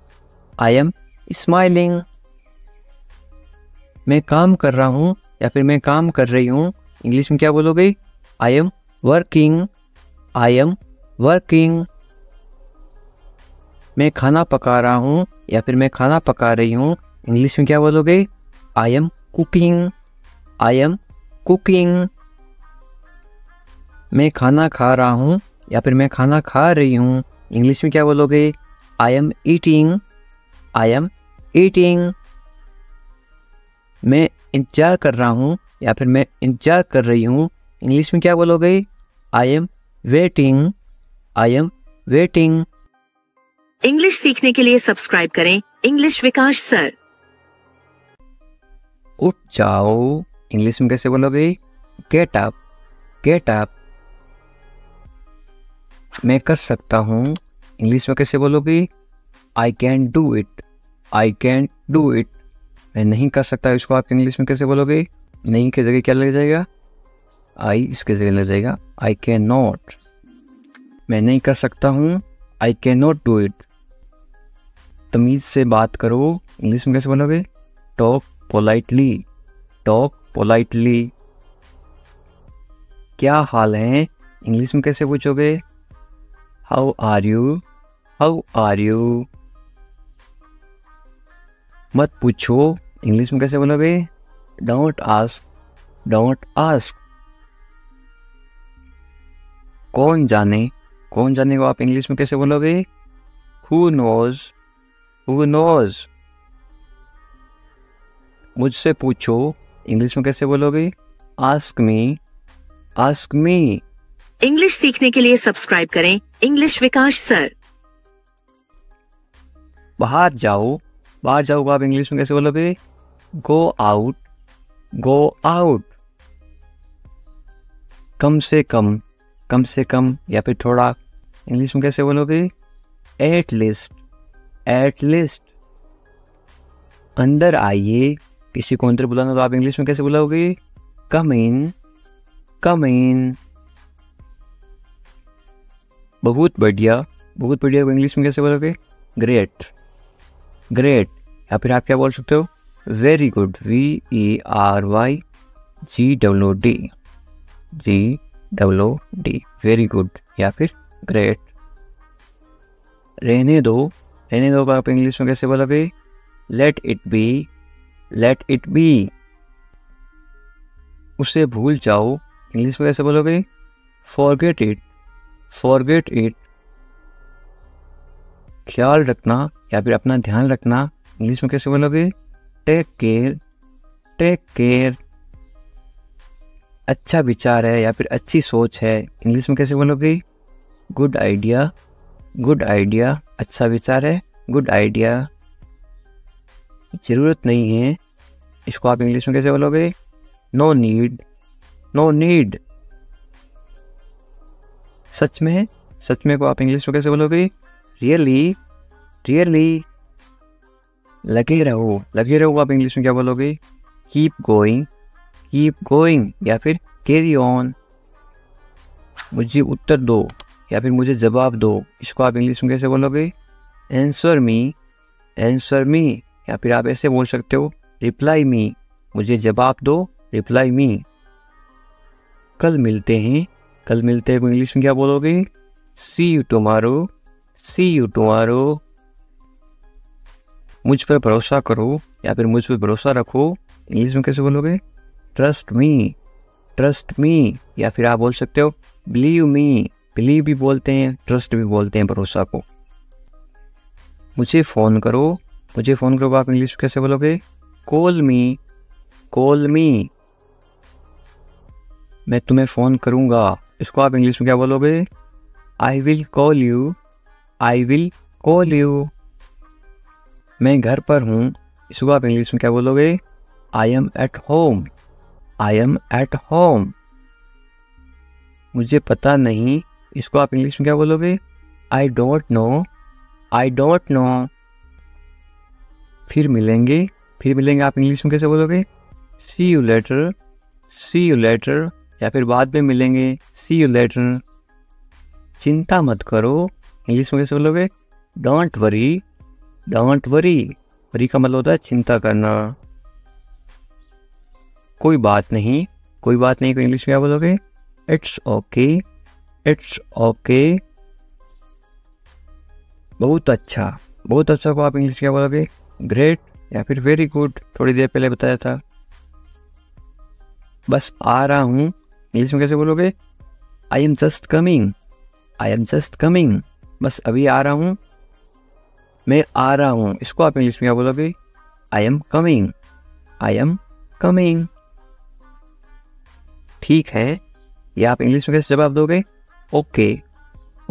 I am smiling. मैं काम कर रहा हूँ या फिर मैं काम कर रही हूँ, इंग्लिश में क्या बोलोगे? I am working, I am working. मैं खाना पका रहा हूँ या फिर मैं खाना पका रही हूँ, इंग्लिश में क्या बोलोगे? I am cooking, I am cooking. मैं खाना खा रहा हूँ या फिर मैं खाना खा रही हूँ, इंग्लिश में क्या बोलोगे? I am eating, I am eating. मैं इंतजार कर रहा हूँ या फिर मैं इंतजार कर रही हूँ, इंग्लिश में क्या बोलोगे? I am waiting, I am waiting. English सीखने के लिए सब्सक्राइब करें इंग्लिश विकास सर। उठ जाओ, इंग्लिश में कैसे बोलोगे? Get up, get up. मैं कर सकता हूँ, इंग्लिश में कैसे बोलोगे? I can do it, I can do it. मैं नहीं कर सकता, इसको आप इंग्लिश में कैसे बोलोगे? नहीं की जगह क्या लग जाएगा? आई इसके जगह लग जाएगा आई कैन नॉट। मैं नहीं कर सकता हूँ, I can not do it. तमीज़ से बात करो, इंग्लिश में कैसे बोलोगे? Talk politely, talk politely. क्या हाल है, इंग्लिश में कैसे पूछोगे? How are you, how are you. मत पूछो, इंग्लिश में कैसे बोलोगे? Don't ask, don't ask. कौन जाने, कौन जाने को आप इंग्लिश में कैसे बोलोगे? Who knows, Who knows? मुझसे पूछो, इंग्लिश में कैसे बोलोगे? Ask me, ask me. English सीखने के लिए सब्सक्राइब करें इंग्लिश विकास सर। बाहर जाओ, बाहर जाओ को आप इंग्लिश में कैसे बोलोगे? Go out, go out. कम से कम या फिर थोड़ा, इंग्लिश में कैसे बोलोगे? At least, at least. अंदर आइए, किसी को अंदर बुलाना तो आप इंग्लिश में कैसे बुलाओगे? Come in, come in. बहुत बढ़िया को इंग्लिश में कैसे बोलोगे? Great, great. या फिर आप क्या बोल सकते हो? Very good, VERY, very good. या फिर great. रहने दो को आप इंग्लिश में कैसे बोलोगे? Let it be. उसे भूल जाओ, इंग्लिश में कैसे बोलोगे? Forget it. ख्याल रखना या फिर अपना ध्यान रखना, इंग्लिश में कैसे बोलोगे? Take care. अच्छा विचार है या फिर अच्छी सोच है, इंग्लिश में कैसे बोलोगे? Good idea. अच्छा विचार है, good idea. जरूरत नहीं है, इसको आप इंग्लिश में कैसे बोलोगे? No need. सच में को आप इंग्लिश में कैसे बोलोगे? Really. लगे रहो को आप इंग्लिश में क्या बोलोगे? Keep going या फिर carry on. मुझे उत्तर दो या फिर मुझे जवाब दो, इसको आप इंग्लिश में कैसे बोलोगे? Answer me या फिर आप ऐसे बोल सकते हो reply me, मुझे जवाब दो, reply me. कल मिलते हैं को इंग्लिश में क्या बोलोगे? See you tomorrow. मुझ पर भरोसा करो या फिर मुझ पर भरोसा रखो, इंग्लिश में कैसे बोलोगे? Trust me या फिर आप बोल सकते हो believe me. Believe भी बोलते हैं, trust भी बोलते हैं भरोसा को. मुझे फ़ोन करो आप इंग्लिश में कैसे बोलोगे? Call me. मैं तुम्हें फ़ोन करूँगा, इसको आप इंग्लिश में क्या बोलोगे? I will call you. मैं घर पर हूँ, इसको आप इंग्लिश में क्या बोलोगे? I am at home. मुझे पता नहीं, इसको आप इंग्लिश में क्या बोलोगे? I don't know. फिर मिलेंगे आप इंग्लिश में कैसे बोलोगे? See you later या फिर बाद में मिलेंगे, see you later. चिंता मत करो, इंग्लिश में कैसे बोलोगे? Don't worry. वरी का मतलब होता है चिंता करना. कोई बात नहीं को इंग्लिश में क्या बोलोगे? It's okay. बहुत अच्छा को आप इंग्लिश में क्या बोलोगे? Great या फिर very good, थोड़ी देर पहले बताया था. बस आ रहा हूँ, इंग्लिश में कैसे बोलोगे? I am just coming. बस अभी आ रहा हूँ, मैं आ रहा हूँ, इसको आप इंग्लिश में क्या बोलोगे? I am coming. ठीक है, या आप इंग्लिश में कैसे जवाब दोगे?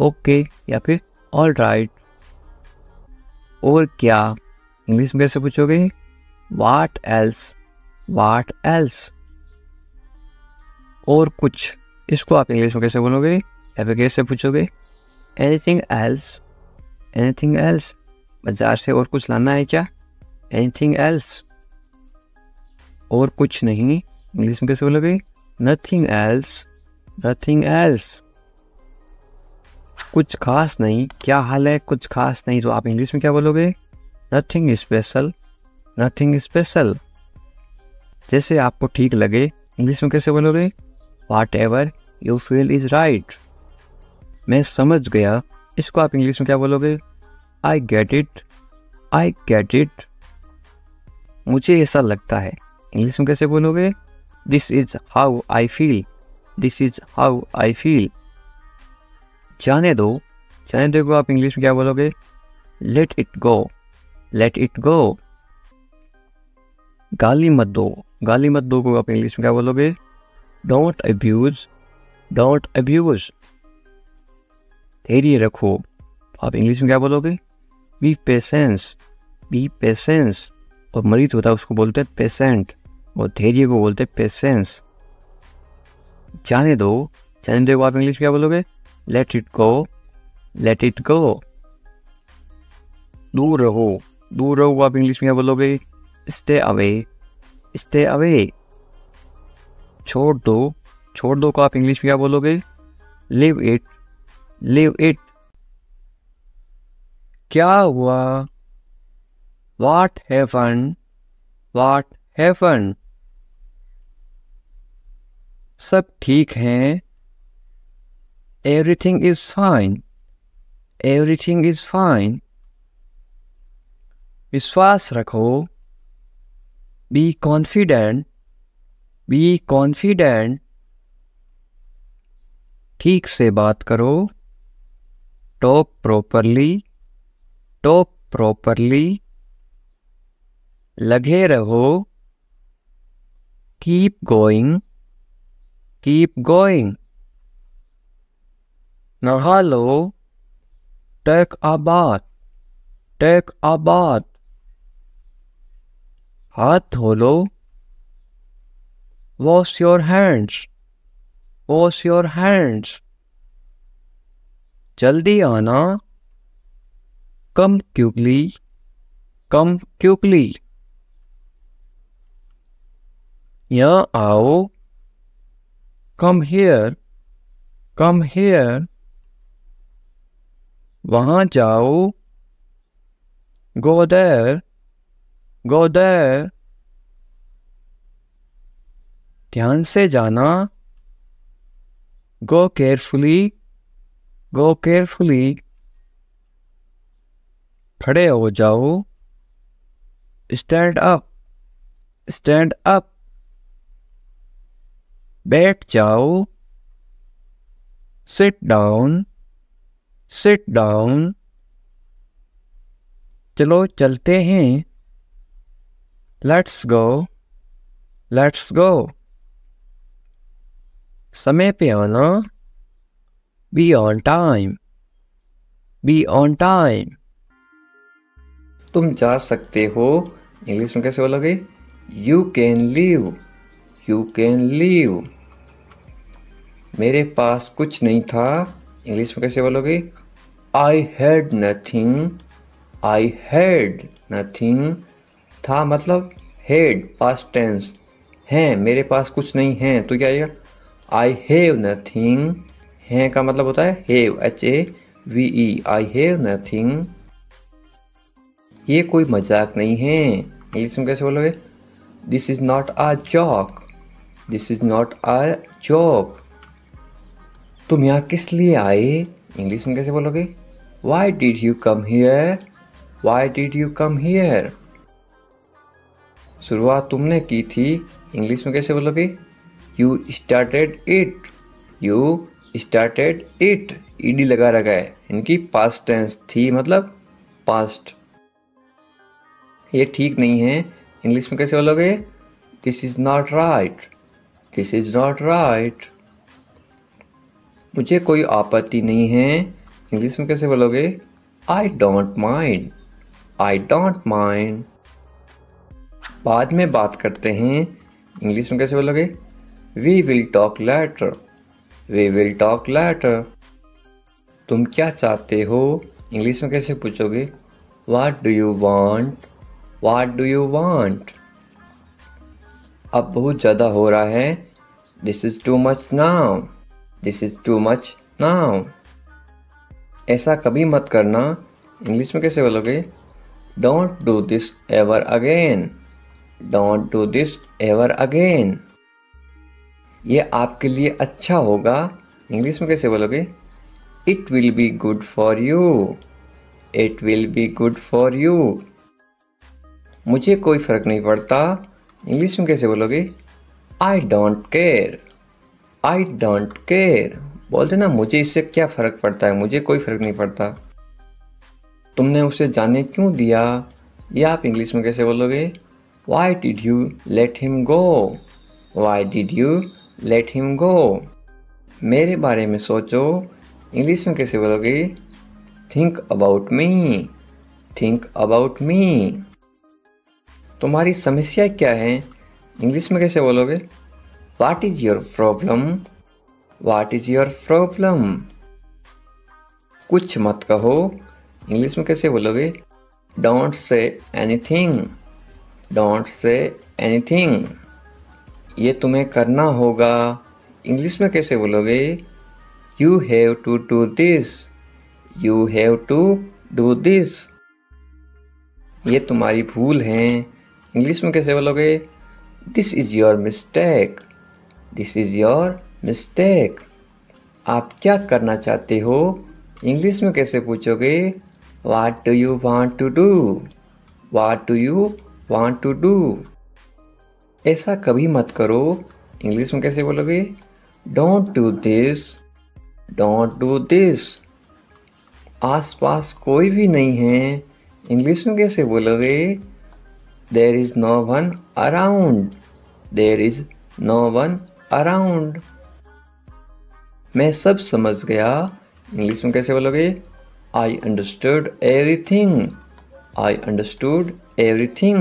ओके या फिर ऑल राइट. और क्या, इंग्लिश में कैसे पूछोगे? What else. और कुछ, इसको आप इंग्लिश में कैसे बोलोगे या फिर कैसे पूछोगे? Anything else. बाजार से और कुछ लाना है क्या? Anything else. और कुछ नहीं, इंग्लिश में कैसे बोलोगे? Nothing else. कुछ खास नहीं, क्या हाल है? कुछ खास नहीं, तो आप इंग्लिश में क्या बोलोगे? Nothing special. जैसे आपको ठीक लगे, इंग्लिश में कैसे बोलोगे? Whatever you feel is right. मैं समझ गया, इसको आप इंग्लिश में क्या बोलोगे? I get it. मुझे ऐसा लगता है, इंग्लिश में कैसे बोलोगे? This is how I feel. जाने दो को आप इंग्लिश में क्या बोलोगे? Let it let it go. गाली मत दो, गाली मत दो को आप इंग्लिश में क्या बोलोगे? Don't abuse, don't abuse. धैर्य रखो, आप इंग्लिश में क्या बोलोगे? B patience, B patience. और मरीज होता है उसको बोलते हैं पेशेंट, और धैर्य को बोलते हैं पेशेंस। जाने दो, जाने दो आप इंग्लिश में क्या बोलोगे? Let it go, let it go. दूर रहो, दूर रहो आप इंग्लिश में क्या बोलोगे? Stay away, stay away. छोड़ दो को आप इंग्लिश में क्या बोलोगे? Live it, live it. क्या हुआ? What happened, what happened. सब ठीक है, everything is fine, everything is fine. विश्वास रखो, बी कॉन्फिडेंट, बी कॉन्फिडेंट। ठीक से बात करो, टॉक प्रॉपरली, टॉक प्रॉपरली। लगे रहो, कीप गोइंग, कीप गोइंग। नहा लो, take a bath, take a bath. हाथ धो लो, wash your hands, wash your hands. जल्दी आना, कम क्विकली, कम क्विकली। यहाँ आओ, कम हियर, कम हियर। वहाँ जाओ, गो देयर, गो देयर। ध्यान से जाना, गो केयरफुली, गो केयरफुली। खड़े हो जाओ, स्टैंड अप, स्टैंड अप। बैठ जाओ, सिट डाउन, सिट डाउन। चलो चलते हैं, लेट्स गो, लेट्स गो। समय पे आना, be on time, be on time. तुम जा सकते हो, इंग्लिश में कैसे बोलोगे? You can leave, you can leave. मेरे पास कुछ नहीं था, इंग्लिश में कैसे बोलोगे? I had nothing, I had nothing. था मतलब हैड, पास्ट टेंस। हैं, मेरे पास कुछ नहीं है तो क्या आएगा? I have nothing. हैं का मतलब होता है have, HAVE, I have nothing. ये कोई मजाक नहीं है, इंग्लिश में कैसे बोलोगे? This is not a joke, this is not a joke. तुम यहाँ किस लिए आए, इंग्लिश में कैसे बोलोगे? Why did you come here, why did you come here. शुरुआत तुमने की थी, इंग्लिश में कैसे बोलोगे? You started it, you started it. ED लगा रखा है, इनकी पास्ट टेंस थी मतलब पास्ट। ये ठीक नहीं है, इंग्लिश में कैसे बोलोगे? This is not right, this is not right. मुझे कोई आपत्ति नहीं है, इंग्लिश में कैसे बोलोगे? I don't mind, I don't mind. बाद में बात करते हैं, इंग्लिश में कैसे बोलोगे? We will talk later, we will talk later. तुम क्या चाहते हो, इंग्लिश में कैसे पूछोगे? What do you want, what do you want. अब बहुत ज़्यादा हो रहा है, this is too much now, this is too much now. ऐसा कभी मत करना, इंग्लिश में कैसे बोलोगे? Don't do this ever again, don't do this ever again. ये आपके लिए अच्छा होगा, इंग्लिश में कैसे बोलोगे? It will be good for you, it will be good for you. मुझे कोई फ़र्क नहीं पड़ता, इंग्लिश में कैसे बोलोगे? I don't care, I don't care. बोलते ना, मुझे इससे क्या फ़र्क पड़ता है, मुझे कोई फ़र्क नहीं पड़ता। तुमने उसे जाने क्यों दिया, ये आप इंग्लिश में कैसे बोलोगे? Why did you let him go? Why did you let him go? मेरे बारे में सोचो, इंग्लिश में कैसे बोलोगे? Think about me. Think about me. तुम्हारी समस्या क्या है? इंग्लिश में कैसे बोलोगे? What is your problem? What is your problem? कुछ मत कहो, इंग्लिश में कैसे बोलोगे? Don't say anything. Don't say anything. ये तुम्हें करना होगा, इंग्लिश में कैसे बोलोगे? You have to do this. You have to do this. ये तुम्हारी भूल है, इंग्लिश में कैसे बोलोगे? This is your mistake. This is your mistake. आप क्या करना चाहते हो, इंग्लिश में कैसे पूछोगे? What do you want to do? What do you want to do? ऐसा कभी मत करो, इंग्लिश में कैसे बोलोगे? Don't do this. Don't do this. आसपास कोई भी नहीं है, इंग्लिश में कैसे बोलोगे? There is no one around. There is no one around. मैं सब समझ गया, इंग्लिश में कैसे बोलोगे? I understood everything. I understood everything.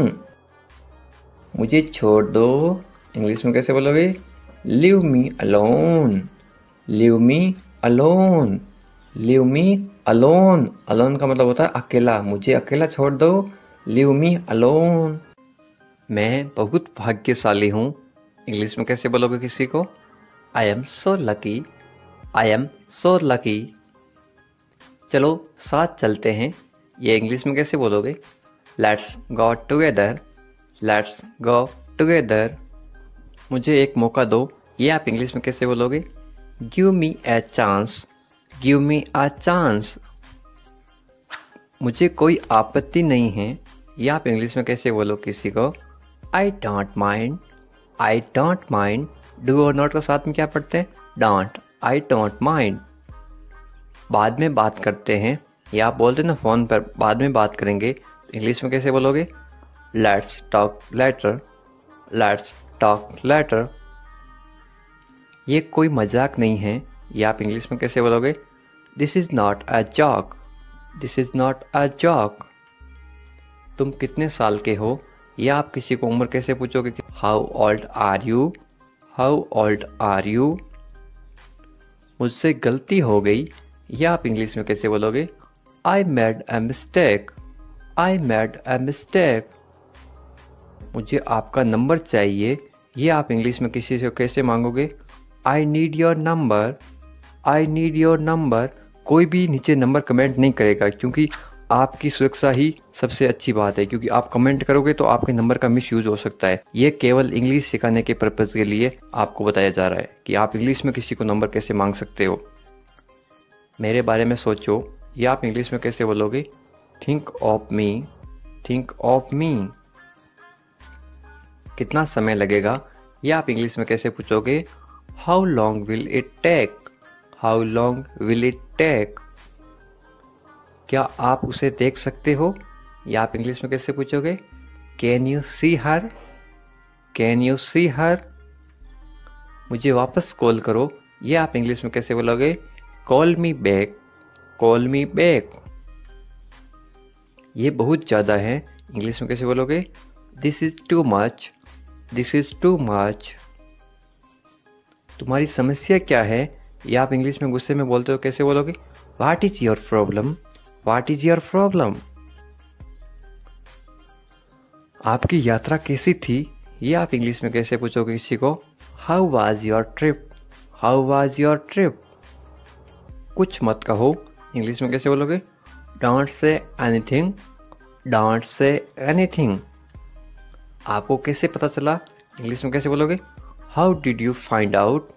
मुझे छोड़ दो, इंग्लिश में कैसे बोलोगे? Leave me alone. Leave me alone. Leave me alone. Alone का मतलब होता है अकेला, मुझे अकेला छोड़ दो. Leave me alone. मैं बहुत भाग्यशाली हूँ, इंग्लिश में कैसे बोलोगे किसी को? I am so lucky. I am so lucky. चलो साथ चलते हैं, ये इंग्लिश में कैसे बोलोगे? Let's go together. Let's go together. मुझे एक मौका दो, ये आप इंग्लिश में कैसे बोलोगे? Give me a chance. Give me a chance. मुझे कोई आपत्ति नहीं है, ये आप इंग्लिश में कैसे बोलो किसी को? आई don't mind. I don't mind. Do और नॉट को साथ में क्या पढ़ते हैं? डोंट. I don't mind. बाद में बात करते हैं, या आप बोलते ना फ़ोन पर बाद में बात करेंगे, इंग्लिश में कैसे बोलोगे? Let's talk later. Let's talk later. ये कोई मजाक नहीं है, या आप इंग्लिश में कैसे बोलोगे? This is not a joke. This is not a joke. तुम कितने साल के हो, या आप किसी को उम्र कैसे पूछोगे? How old are you. How old are you. मुझसे गलती हो गई, या आप इंग्लिश में कैसे बोलोगे? I made a mistake. I made a mistake. मुझे आपका नंबर चाहिए, ये आप इंग्लिश में किसी से कैसे मांगोगे? I need your number. I need your number. कोई भी नीचे नंबर कमेंट नहीं करेगा, क्योंकि आपकी सुरक्षा ही सबसे अच्छी बात है, क्योंकि आप कमेंट करोगे तो आपके नंबर का मिसयूज हो सकता है. ये केवल इंग्लिश सिखाने के पर्पज़ के लिए आपको बताया जा रहा है कि आप इंग्लिश में किसी को नंबर कैसे मांग सकते हो. मेरे बारे में सोचो, या आप इंग्लिश में कैसे बोलोगे? Think of me. Think of me. कितना समय लगेगा, या आप इंग्लिश में कैसे पूछोगे? How long will it take. How long will it take. क्या आप उसे देख सकते हो, या आप इंग्लिश में कैसे पूछोगे? Can you see her. Can you see her. मुझे वापस कॉल करो, ये आप इंग्लिश में कैसे बोलोगे? Call me back. Call me back. ये बहुत ज़्यादा है, इंग्लिश में कैसे बोलोगे? This is too much. This is too much. तुम्हारी समस्या क्या है, या आप इंग्लिश में गुस्से में बोलते हो कैसे बोलोगे? What is your problem. What is your problem. आपकी यात्रा कैसी थी, ये आप इंग्लिश में कैसे पूछोगे किसी को? How was your trip. How was your trip. कुछ मत कहो, इंग्लिश में कैसे बोलोगे? Don't say anything. Don't say anything. आपको कैसे पता चला, इंग्लिश में कैसे बोलोगे? How did you find out.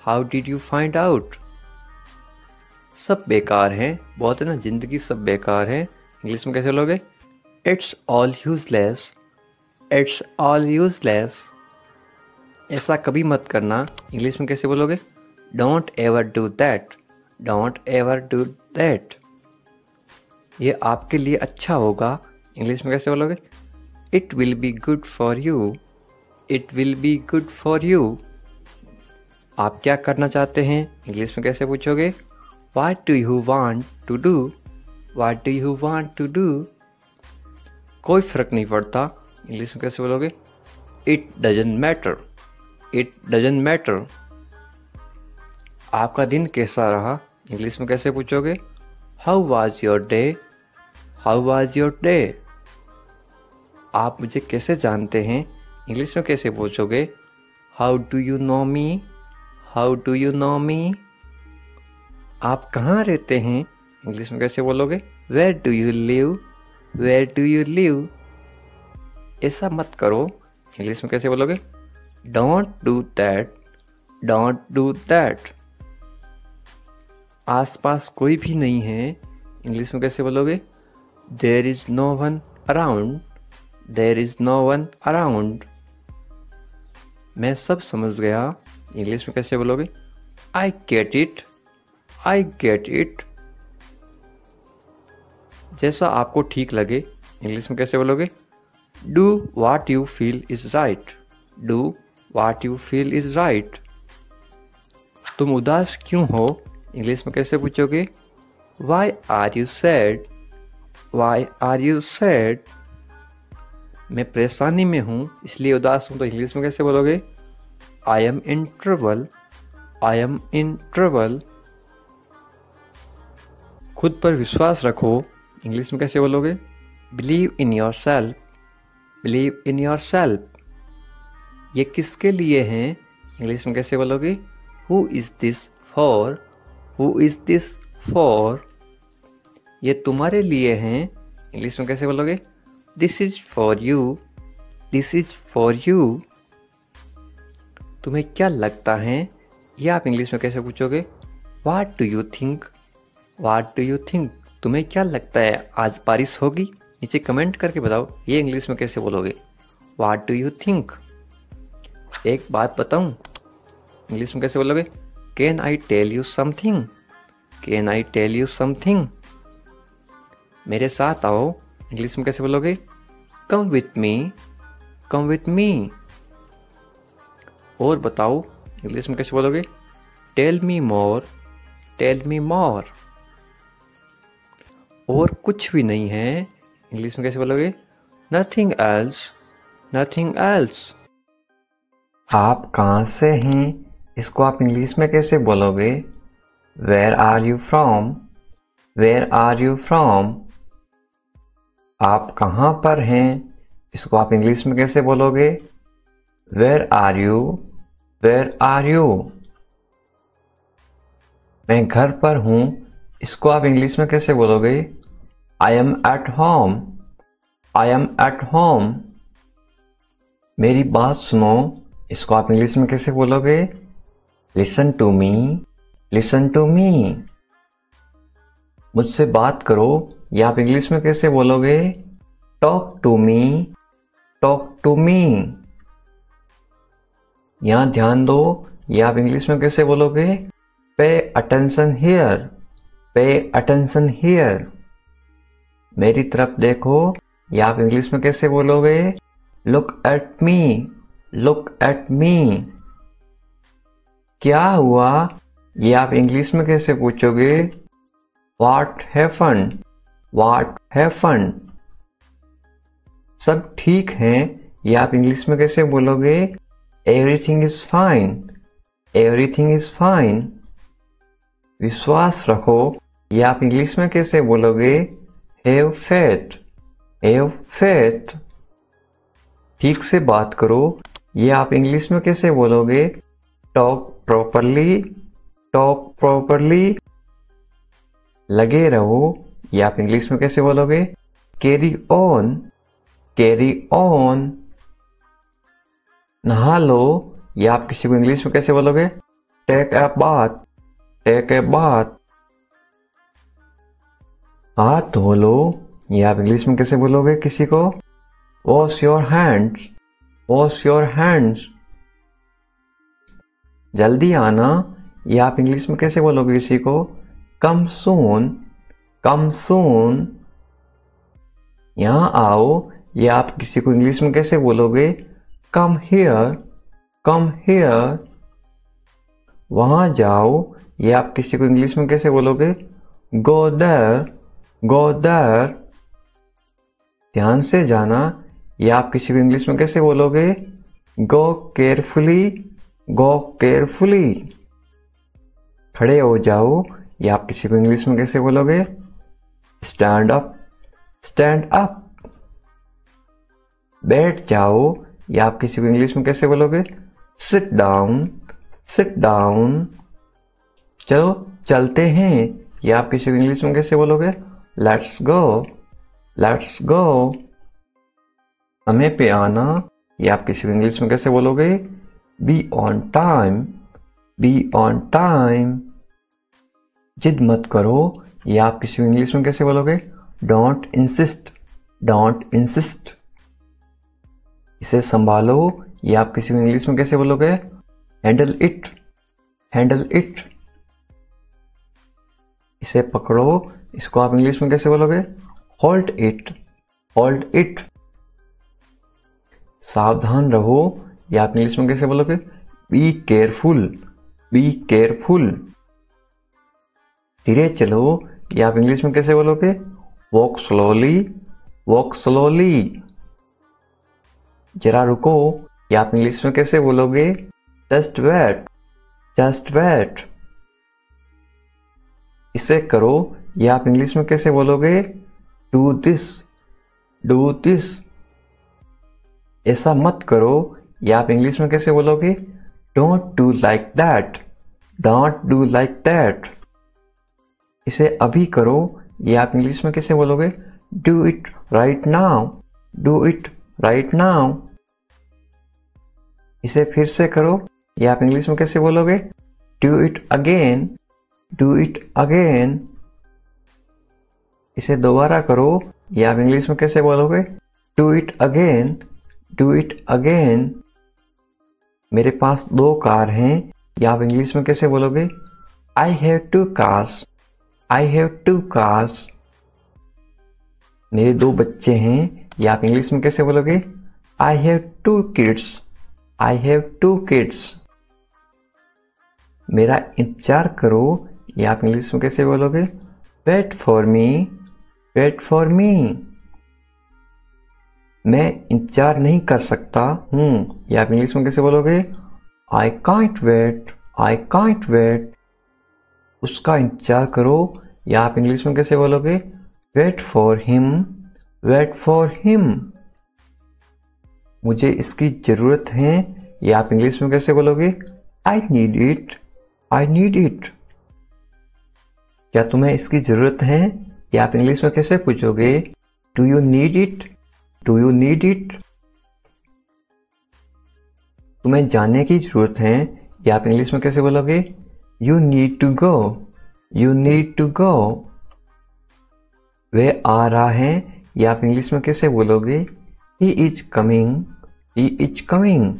How did you find out. सब बेकार है, बोलते ना ज़िंदगी सब बेकार है, इंग्लिश में कैसे बोलोगे? It's all useless. It's all useless. ऐसा कभी मत करना, इंग्लिश में कैसे बोलोगे? Don't ever do that. Don't ever do that. ये आपके लिए अच्छा होगा, इंग्लिश में कैसे बोलोगे? It will be good for you, it will be good for you. आप क्या करना चाहते हैं? इंग्लिश में कैसे पूछोगे? What do you want to do, what do you want to do. कोई फ़र्क नहीं पड़ता, इंग्लिश में कैसे बोलोगे? It doesn't matter, it doesn't matter. आपका दिन कैसा रहा? इंग्लिश में कैसे पूछोगे? How was your day, how was your day. आप मुझे कैसे जानते हैं? इंग्लिश में कैसे पूछोगे? How do you know me, how do you know me. आप कहाँ रहते हैं? इंग्लिश में कैसे बोलोगे? Where do you live, where do you live. ऐसा मत करो, इंग्लिश में कैसे बोलोगे? Don't do that, don't do that. आसपास कोई भी नहीं है, इंग्लिश में कैसे बोलोगे? There is no one around, there is no one around. मैं सब समझ गया, इंग्लिश में कैसे बोलोगे? I get it, I get it. जैसा आपको ठीक लगे, इंग्लिश में कैसे बोलोगे? Do what you feel is right, do what you feel is right. तुम उदास क्यों हो? इंग्लिश में कैसे पूछोगे? Why are you sad, why are you sad. मैं परेशानी में हूँ इसलिए उदास हूँ, तो इंग्लिश में कैसे बोलोगे? I M in trouble, I am in trouble. खुद पर विश्वास रखो, इंग्लिश में कैसे बोलोगे? Believe in your self, believe in your self. ये किसके लिए हैं? इंग्लिश में कैसे बोलोगे? Who is this for, who is this for. ये तुम्हारे लिए हैं, इंग्लिश में कैसे बोलोगे? This is for you, this is for you. तुम्हें क्या लगता है? ये आप इंग्लिश में कैसे पूछोगे? What do you think, what do you think. तुम्हें क्या लगता है आज बारिश होगी? नीचे कमेंट करके बताओ, ये इंग्लिश में कैसे बोलोगे? What do you think. एक बात बताऊं, इंग्लिश में कैसे बोलोगे? Can I tell you something, can I tell you something. मेरे साथ आओ, इंग्लिश में कैसे बोलोगे? Come with me, come with me. और बताओ, इंग्लिश में कैसे बोलोगे? Tell me more, tell me more. और कुछ भी नहीं है, इंग्लिश में कैसे बोलोगे? Nothing else, nothing else. आप कहाँ से हैं? इसको आप इंग्लिश में कैसे बोलोगे? Where are you from, where are you from. आप कहाँ पर हैं? इसको आप इंग्लिश में कैसे बोलोगे? Where are you, where are you. मैं घर पर हूँ, इसको आप इंग्लिश में कैसे बोलोगे? I am at home, I am at home. मेरी बात सुनो, इसको आप इंग्लिश में कैसे बोलोगे? Listen to me, listen to me. मुझसे बात करो, या आप इंग्लिश में कैसे बोलोगे? Talk to me, talk to me. यहां ध्यान दो, या आप इंग्लिश में कैसे बोलोगे? Pay attention here, pay attention here. मेरी तरफ देखो, या आप इंग्लिश में कैसे बोलोगे? Look at me, look at मी। क्या हुआ? ये आप इंग्लिश में कैसे पूछोगे? What happened, what happened. सब ठीक है, ये आप इंग्लिश में कैसे बोलोगे? Everything is fine, everything is fine. विश्वास रखो, ये आप इंग्लिश में कैसे बोलोगे? Have faith, have faith. ठीक से बात करो, ये आप इंग्लिश में कैसे बोलोगे? Talk properly, talk properly. लगे रहो, ये आप इंग्लिश में कैसे बोलोगे? Carry on, carry on. नहा लो, ये आप किसी को इंग्लिश में कैसे बोलोगे? Take a bath, take a bath. हाथ धो लो, ये आप इंग्लिश में कैसे बोलोगे किसी को? Wash your hands, wash your hands. जल्दी आना, ये आप इंग्लिश में कैसे बोलोगे किसी को? कम सून, कम सून। यहाँ आओ, ये आप किसी को इंग्लिश में कैसे बोलोगे? Come here, come here. वहाँ जाओ, ये आप किसी को इंग्लिश में कैसे बोलोगे? Go there, go there. ध्यान से जाना, ये आप किसी को इंग्लिश में कैसे बोलोगे? गो केयरफुली, गो केयरफुली। खड़े हो जाओ, ये आप किसी को इंग्लिश में कैसे बोलोगे? Stand up, stand up. बैठ जाओ, ये आप किसी को इंग्लिश में कैसे बोलोगे? Sit down, sit down. चलो चलते हैं, ये आप किसी को इंग्लिश में कैसे बोलोगे? Let's go, let's go. समय पे आना, ये आप किसी को इंग्लिश में कैसे बोलोगे? Be on time, be on time. जिद मत करो, ये आप किसी को इंग्लिश में कैसे बोलोगे? Don't insist, don't insist. इसे संभालो, ये आप किसी को इंग्लिश में कैसे बोलोगे? Handle it, handle it. इसे पकड़ो, इसको आप इंग्लिश में कैसे बोलोगे? Hold it, hold it. सावधान रहो, ये आप इंग्लिश में कैसे बोलोगे? Be careful, be careful. धीरे चलो, ये आप इंग्लिश में कैसे बोलोगे? Walk slowly, walk slowly. जरा रुको, ये आप इंग्लिश में कैसे बोलोगे? Just wait, just wait. इसे करो, ये आप इंग्लिश में कैसे बोलोगे? Do this, do this. ऐसा मत करो, ये आप इंग्लिश में कैसे बोलोगे? Don't do like that, don't do like that. इसे अभी करो, ये आप इंग्लिश में कैसे बोलोगे? Do it right now, do it right now. इसे फिर से करो, ये आप इंग्लिश में कैसे बोलोगे? Do it again, do it again. इसे दोबारा करो, ये आप इंग्लिश में कैसे बोलोगे? Do it again, do it again. मेरे पास 2 कार हैं, ये आप इंग्लिश में कैसे बोलोगे? I have 2 cars, I have 2 cars. मेरे 2 बच्चे हैं, ये आप इंग्लिश में कैसे बोलोगे? I have 2 kids, I have 2 kids. मेरा इंतजार करो, ये आप इंग्लिश में कैसे बोलोगे? Wait for me, wait for me. मैं इंतजार नहीं कर सकता हूँ, ये आप इंग्लिश में कैसे बोलोगे? I can't wait, I can't wait. उसका इंतजार करो, या आप इंग्लिश में कैसे बोलोगे? Wait for him, wait for him. मुझे इसकी जरूरत है, या आप इंग्लिश में कैसे बोलोगे? I need it, I need it. क्या तुम्हें इसकी जरूरत है, या आप इंग्लिश में कैसे पूछोगे? Do you need it, do you need it. तुम्हें जाने की जरूरत है, या आप इंग्लिश में कैसे बोलोगे? You need to go, you need to go. वह आ रहा है, या आप इंग्लिश में कैसे बोलोगे? He is coming, he is coming.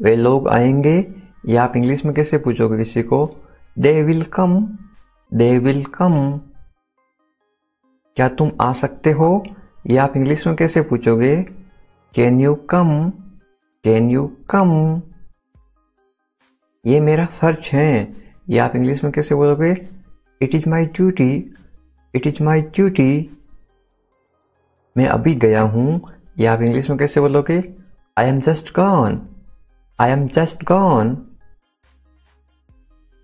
वे लोग आएंगे, या आप इंग्लिश में कैसे पूछोगे किसी को? They will come, they will come. क्या तुम आ सकते हो, या आप इंग्लिश में कैसे पूछोगे? Can you come, can you कम। ये मेरा फर्ज है, या आप इंग्लिश में कैसे बोलोगे? It is my duty, it is my duty. मैं अभी गया हूं, या आप इंग्लिश में कैसे बोलोगे? I am just gone, I am just gone.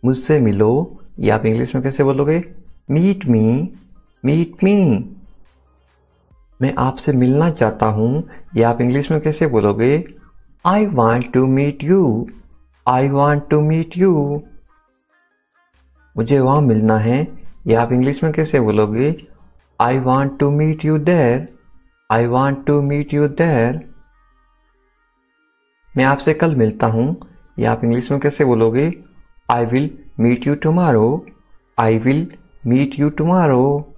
मुझसे मिलो, या आप इंग्लिश में कैसे बोलोगे? Meet me, meet me. मैं आपसे मिलना चाहता हूं, या आप इंग्लिश में कैसे बोलोगे? I want to meet you, I want to meet you. मुझे वहां मिलना है, या आप इंग्लिश में कैसे बोलोगे? I want to meet you there, I want to meet you there. मैं आपसे कल मिलता हूं, या आप इंग्लिश में कैसे बोलोगे? I will meet you tomorrow, I will meet you tomorrow.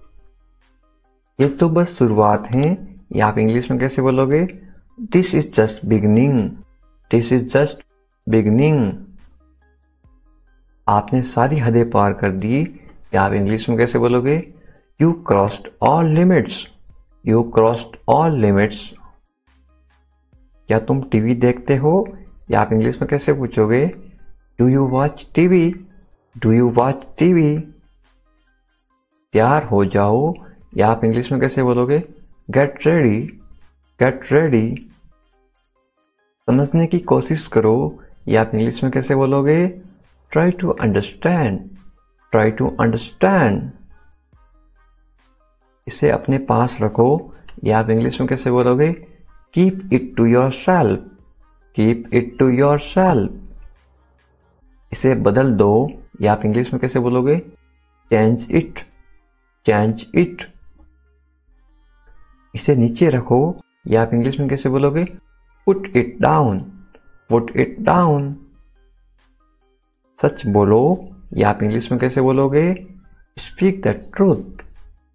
ये तो बस शुरुआत है, या आप इंग्लिश में कैसे बोलोगे? This is just beginning, this is just beginning. आपने सारी हदें पार कर दी, या आप इंग्लिश में कैसे बोलोगे? You crossed all limits, you crossed all limits. क्या तुम टीवी देखते हो? या आप इंग्लिश में कैसे पूछोगे? Do you watch TV? Do you watch TV? तैयार हो जाओ, या आप इंग्लिश में कैसे बोलोगे? Get ready, get ready. समझने की कोशिश करो, या आप इंग्लिश में कैसे बोलोगे? Try to understand, try to understand. इसे अपने पास रखो, या आप इंग्लिश में कैसे बोलोगे? Keep it to yourself, keep it to yourself. इसे बदल दो, या आप इंग्लिश में कैसे बोलोगे? Change it, change it. इसे नीचे रखो, या आप इंग्लिश में कैसे बोलोगे? Put it down, put it down. सच बोलो, या आप इंग्लिश में कैसे बोलोगे? Speak the truth,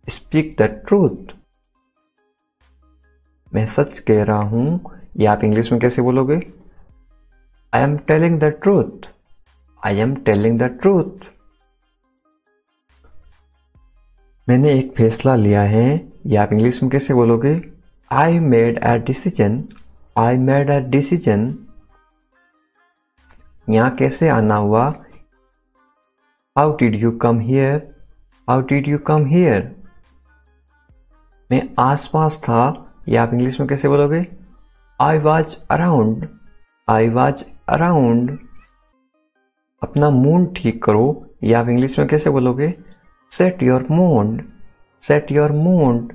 speak the truth. मैं सच कह रहा हूं, या आप इंग्लिश में कैसे बोलोगे? I am telling the truth, I am telling the truth. मैंने एक फैसला लिया है, या आप इंग्लिश में कैसे बोलोगे? I made a decision, I made a decision. यहां कैसे आना हुआ? How did you come here, how did you come here. मैं आसपास था, या आप इंग्लिश में कैसे बोलोगे? I was around, I was around. अपना मूड ठीक करो, या आप इंग्लिश में कैसे बोलोगे? Set your mood, set your mood.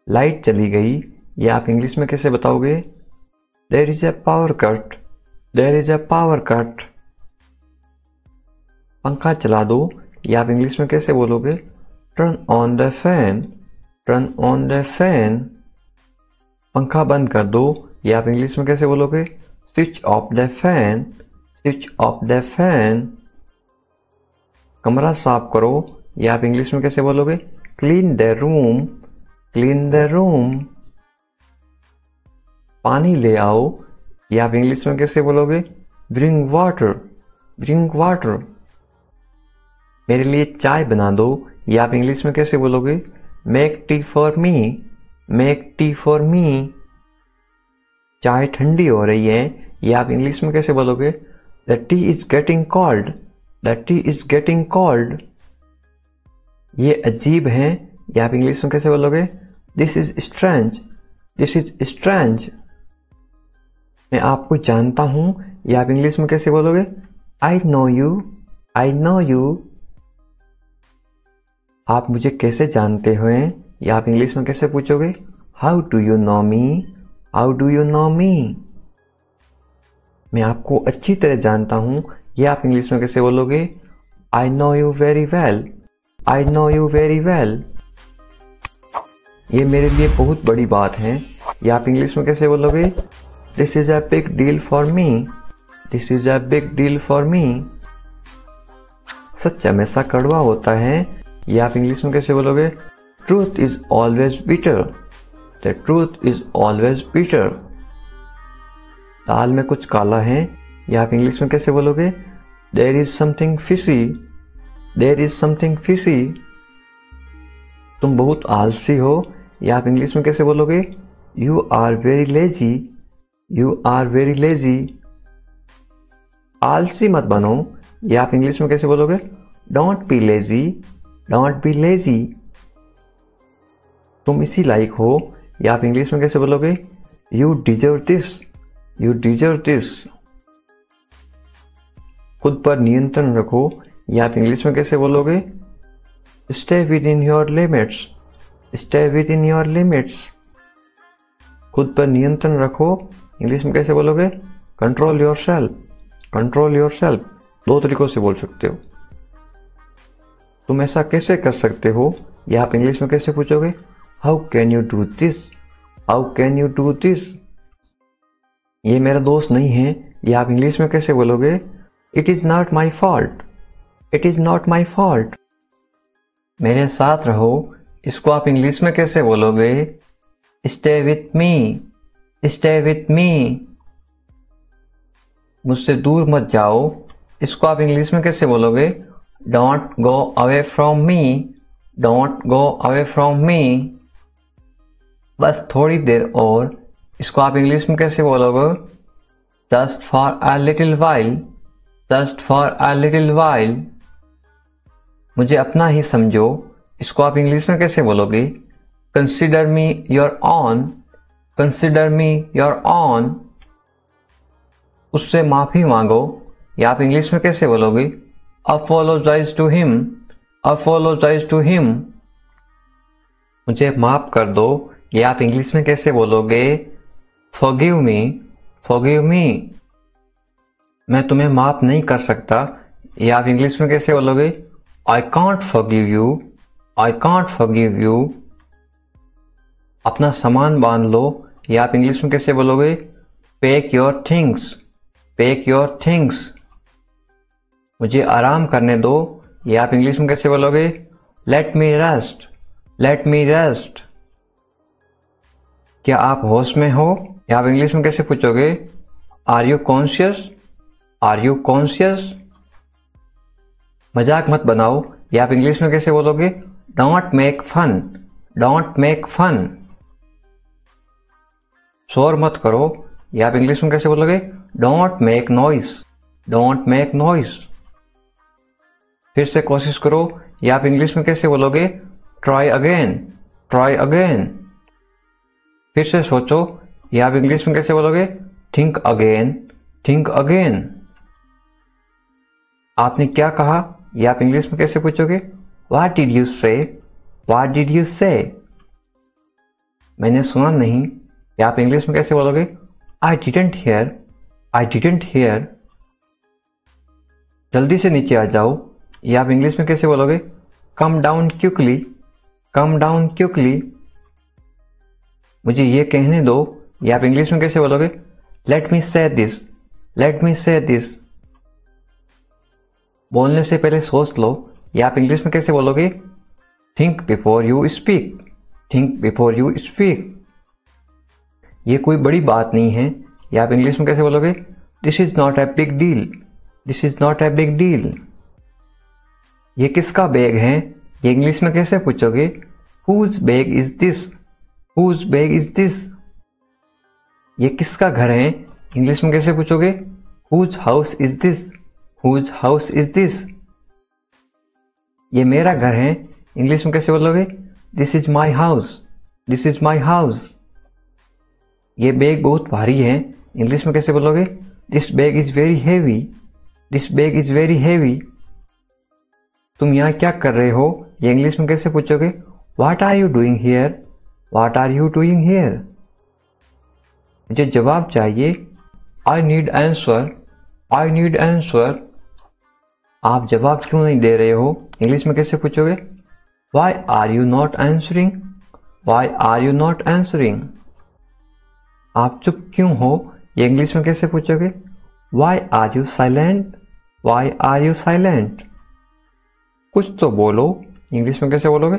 Light चली गई, या आप इंग्लिश में कैसे बताओगे? There is a power cut, there is a power cut. पंखा चला दो, या आप इंग्लिश में कैसे बोलोगे? Turn on the fan, turn on the fan. पंखा बंद कर दो, या आप इंग्लिश में कैसे बोलोगे? Switch off the fan, switch off the fan. कमरा साफ करो, या आप इंग्लिश में कैसे बोलोगे? Clean the room, clean the room. पानी ले आओ, या आप इंग्लिश में कैसे बोलोगे? Bring water, bring water. मेरे लिए चाय बना दो, या आप इंग्लिश में कैसे बोलोगे? Make tea for me, make tea for me. चाय ठंडी हो रही है, या आप इंग्लिश में कैसे बोलोगे? The T is getting cold, the T is getting cold. ये अजीब है, या आप इंग्लिश में कैसे बोलोगे? This is strange, this is strange. मैं आपको जानता हूं, या आप इंग्लिश में कैसे बोलोगे? I know you, I know you. आप मुझे कैसे जानते हो? या आप इंग्लिश में कैसे पूछोगे? How do you know me, how do you know me. मैं आपको अच्छी तरह जानता हूं, या आप इंग्लिश में कैसे बोलोगे? I know you very well, I know you very well. ये मेरे लिए बहुत बड़ी बात है, या आप इंग्लिश में कैसे बोलोगे? This is a big deal for me, this is a big deal for me. सच हमेशा कड़वा होता है, या आप इंग्लिश में कैसे बोलोगे? Truth is always bitter, the truth is always bitter. दाल में कुछ काला है, या आप इंग्लिश में कैसे बोलोगे? There is something fishy, there is something fishy. तुम बहुत आलसी हो, या आप इंग्लिश में कैसे बोलोगे? You are very lazy, you are very lazy. आलसी मत बनो, या आप इंग्लिश में कैसे बोलोगे? Don't be lazy, don't be lazy. तुम इसी लायक हो, या आप इंग्लिश में कैसे बोलोगे? You deserve this, you deserve this. खुद पर नियंत्रण रखो, या आप इंग्लिश में कैसे बोलोगे? Stay with in your limits, stay with in your limits. खुद पर नियंत्रण रखो, इंग्लिश में कैसे बोलोगे? Control your self, control your self. दो तरीकों से बोल सकते हो। तुम ऐसा कैसे कर सकते हो, या आप इंग्लिश में कैसे पूछोगे? How can you do this, how can you do this. ये मेरा दोस्त नहीं है, या आप इंग्लिश में कैसे बोलोगे? It is not my fault, it is not my fault. मेरे साथ रहो, इसको आप इंग्लिश में कैसे बोलोगे? Stay with me, stay with me. मुझसे दूर मत जाओ, इसको आप इंग्लिश में कैसे बोलोगे? Don't go away from me, don't go away from me. बस थोड़ी देर और, इसको आप इंग्लिश में कैसे बोलोगे? Just for a little while, just for a little while. मुझे अपना ही समझो, इसको आप इंग्लिश में कैसे बोलोगे? Consider me your own, consider me your own. उससे माफी मांगो, या आप इंग्लिश में कैसे बोलोगे? Apologise to him, apologise to him. मुझे माफ कर दो, या आप इंग्लिश में कैसे बोलोगे? Forgive me, forgive me. मैं तुम्हें माफ नहीं कर सकता, या आप इंग्लिश में कैसे बोलोगे? I can't forgive you, I can't forgive you. अपना सामान बांध लो, या आप इंग्लिश में कैसे बोलोगे? Pack your things, pack your things. मुझे आराम करने दो, या आप इंग्लिश में कैसे बोलोगे? लेट मी रेस्ट, लेट मी रेस्ट। क्या आप होश में हो, या आप इंग्लिश में कैसे पूछोगे? Are you conscious, are you conscious. मजाक मत बनाओ, या आप इंग्लिश में कैसे बोलोगे? Don't make fun, don't make fun. शोर मत करो, या आप इंग्लिश में कैसे बोलोगे? Don't make noise, don't make noise. फिर से कोशिश करो, या आप इंग्लिश में कैसे बोलोगे? Try again, try again. फिर से सोचो, या आप इंग्लिश में कैसे बोलोगे? Think again, think again. आपने क्या कहा, या आप इंग्लिश में कैसे पूछोगे? व्हाट डिड यू से, व्हाट डिड यू से। मैंने सुना नहीं, या आप इंग्लिश में कैसे बोलोगे? I didn't here, I didn't here. जल्दी से नीचे आ जाओ, या आप इंग्लिश में कैसे बोलोगे? Come down quickly, come down quickly. मुझे ये कहने दो, या आप इंग्लिश में कैसे बोलोगे? लेट मी से दिस, लेट मी से दिस। बोलने से पहले सोच लो, या आप इंग्लिश में कैसे बोलोगे? Think before you speak, think before you speak. ये कोई बड़ी बात नहीं है, या आप इंग्लिश में कैसे बोलोगे? This is not a big deal, this is not a big deal. ये किसका बैग है, ये इंग्लिश में कैसे पूछोगे? Whose bag is this, whose bag is this. ये किसका घर है, इंग्लिश में कैसे पूछोगे? Whose house is this, whose house is this. ये मेरा घर है, इंग्लिश में कैसे बोलोगे? This is my house, this is my house. ये बैग बहुत भारी है, इंग्लिश में कैसे बोलोगे? This bag is very heavy, this bag is very heavy. तुम यहाँ क्या कर रहे हो, ये इंग्लिश में कैसे पूछोगे? What are you doing here, what are you doing here. मुझे जवाब चाहिए, I need answer, I need answer. आप जवाब क्यों नहीं दे रहे हो, इंग्लिश में कैसे पूछोगे? Why are you not answering, why are you not answering. आप चुप क्यों हो, ये इंग्लिश में कैसे पूछोगे? Why are you silent, why are you silent. कुछ तो बोलो, इंग्लिश में कैसे बोलोगे?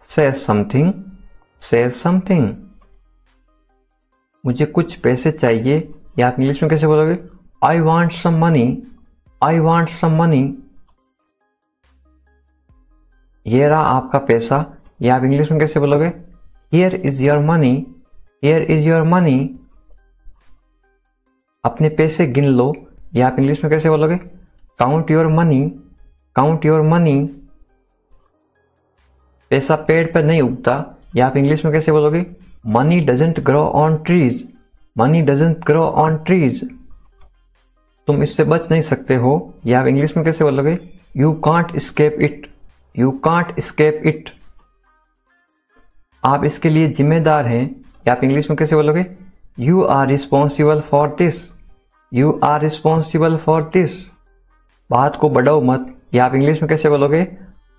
से समथिंग, से समथिंग। मुझे कुछ पैसे चाहिए, या आप इंग्लिश में कैसे बोलोगे? I want some money, I want some money. ये रहा आपका पैसा, या आप इंग्लिश में कैसे बोलोगे? Here is your money, here is your money. अपने पैसे गिन लो, या आप इंग्लिश में कैसे बोलोगे? Count your money, count your money. पैसा पेड़ पर नहीं उगता, या आप इंग्लिश में कैसे बोलोगे? Money doesn't grow on trees, money doesn't grow on trees. तुम इससे बच नहीं सकते हो, या आप इंग्लिश में कैसे बोलोगे? You can't escape it, you can't escape it. आप इसके लिए जिम्मेदार हैं, या आप इंग्लिश में कैसे बोलोगे? You are responsible for this, you are responsible for this. बात को बढ़ाओ मत, या आप इंग्लिश में कैसे बोलोगे?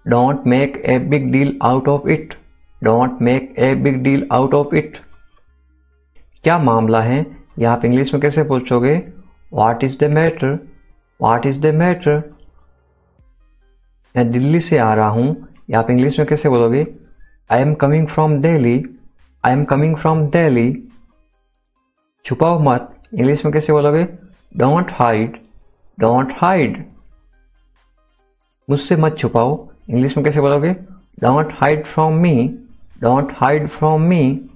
Don't make a big deal out of it, don't make a big deal out of it. क्या मामला है, या आप इंग्लिश में कैसे पूछोगे? What is the matter, what is the matter. मैं दिल्ली से आ रहा हूं, या आप इंग्लिश में कैसे बोलोगे? I am coming from Delhi, I am coming from Delhi. छुपाओ मत, इंग्लिश में कैसे बोलोगे? Don't hide, don't hide. मुझसे मत छुपाओ, इंग्लिश में कैसे बोलोगे? Don't hide from me, don't hide from me.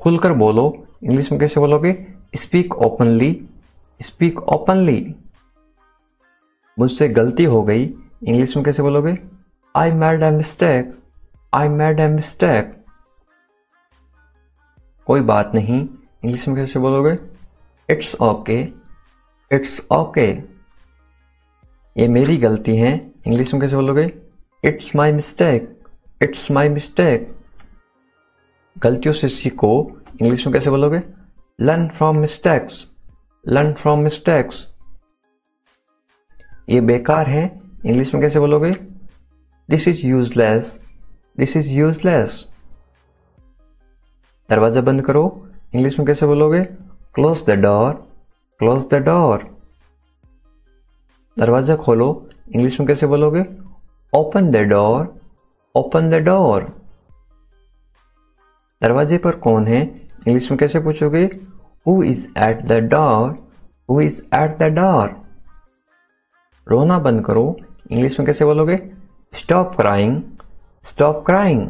खुलकर बोलो, इंग्लिश में कैसे बोलोगे? Speak openly, speak openly. मुझसे गलती हो गई, इंग्लिश में कैसे बोलोगे? I made a mistake, I made a mistake. कोई बात नहीं, इंग्लिश में कैसे बोलोगे? It's okay, it's okay. ये मेरी गलती है, इंग्लिश में कैसे बोलोगे? It's my mistake, it's my mistake. गलतियों से सीखो, इंग्लिश में कैसे बोलोगे? Learn from mistakes, learn from mistakes. ये बेकार है, इंग्लिश में कैसे बोलोगे? This is useless, this is useless. दरवाजा बंद करो, इंग्लिश में कैसे बोलोगे? Close the door, close the door. दरवाजा खोलो, इंग्लिश में कैसे बोलोगे? Open the door, open the door. दरवाजे पर कौन है, इंग्लिश में कैसे पूछोगे? Who is at the door, who is at the door. रोना बंद करो, इंग्लिश में कैसे बोलोगे? Stop crying, stop crying.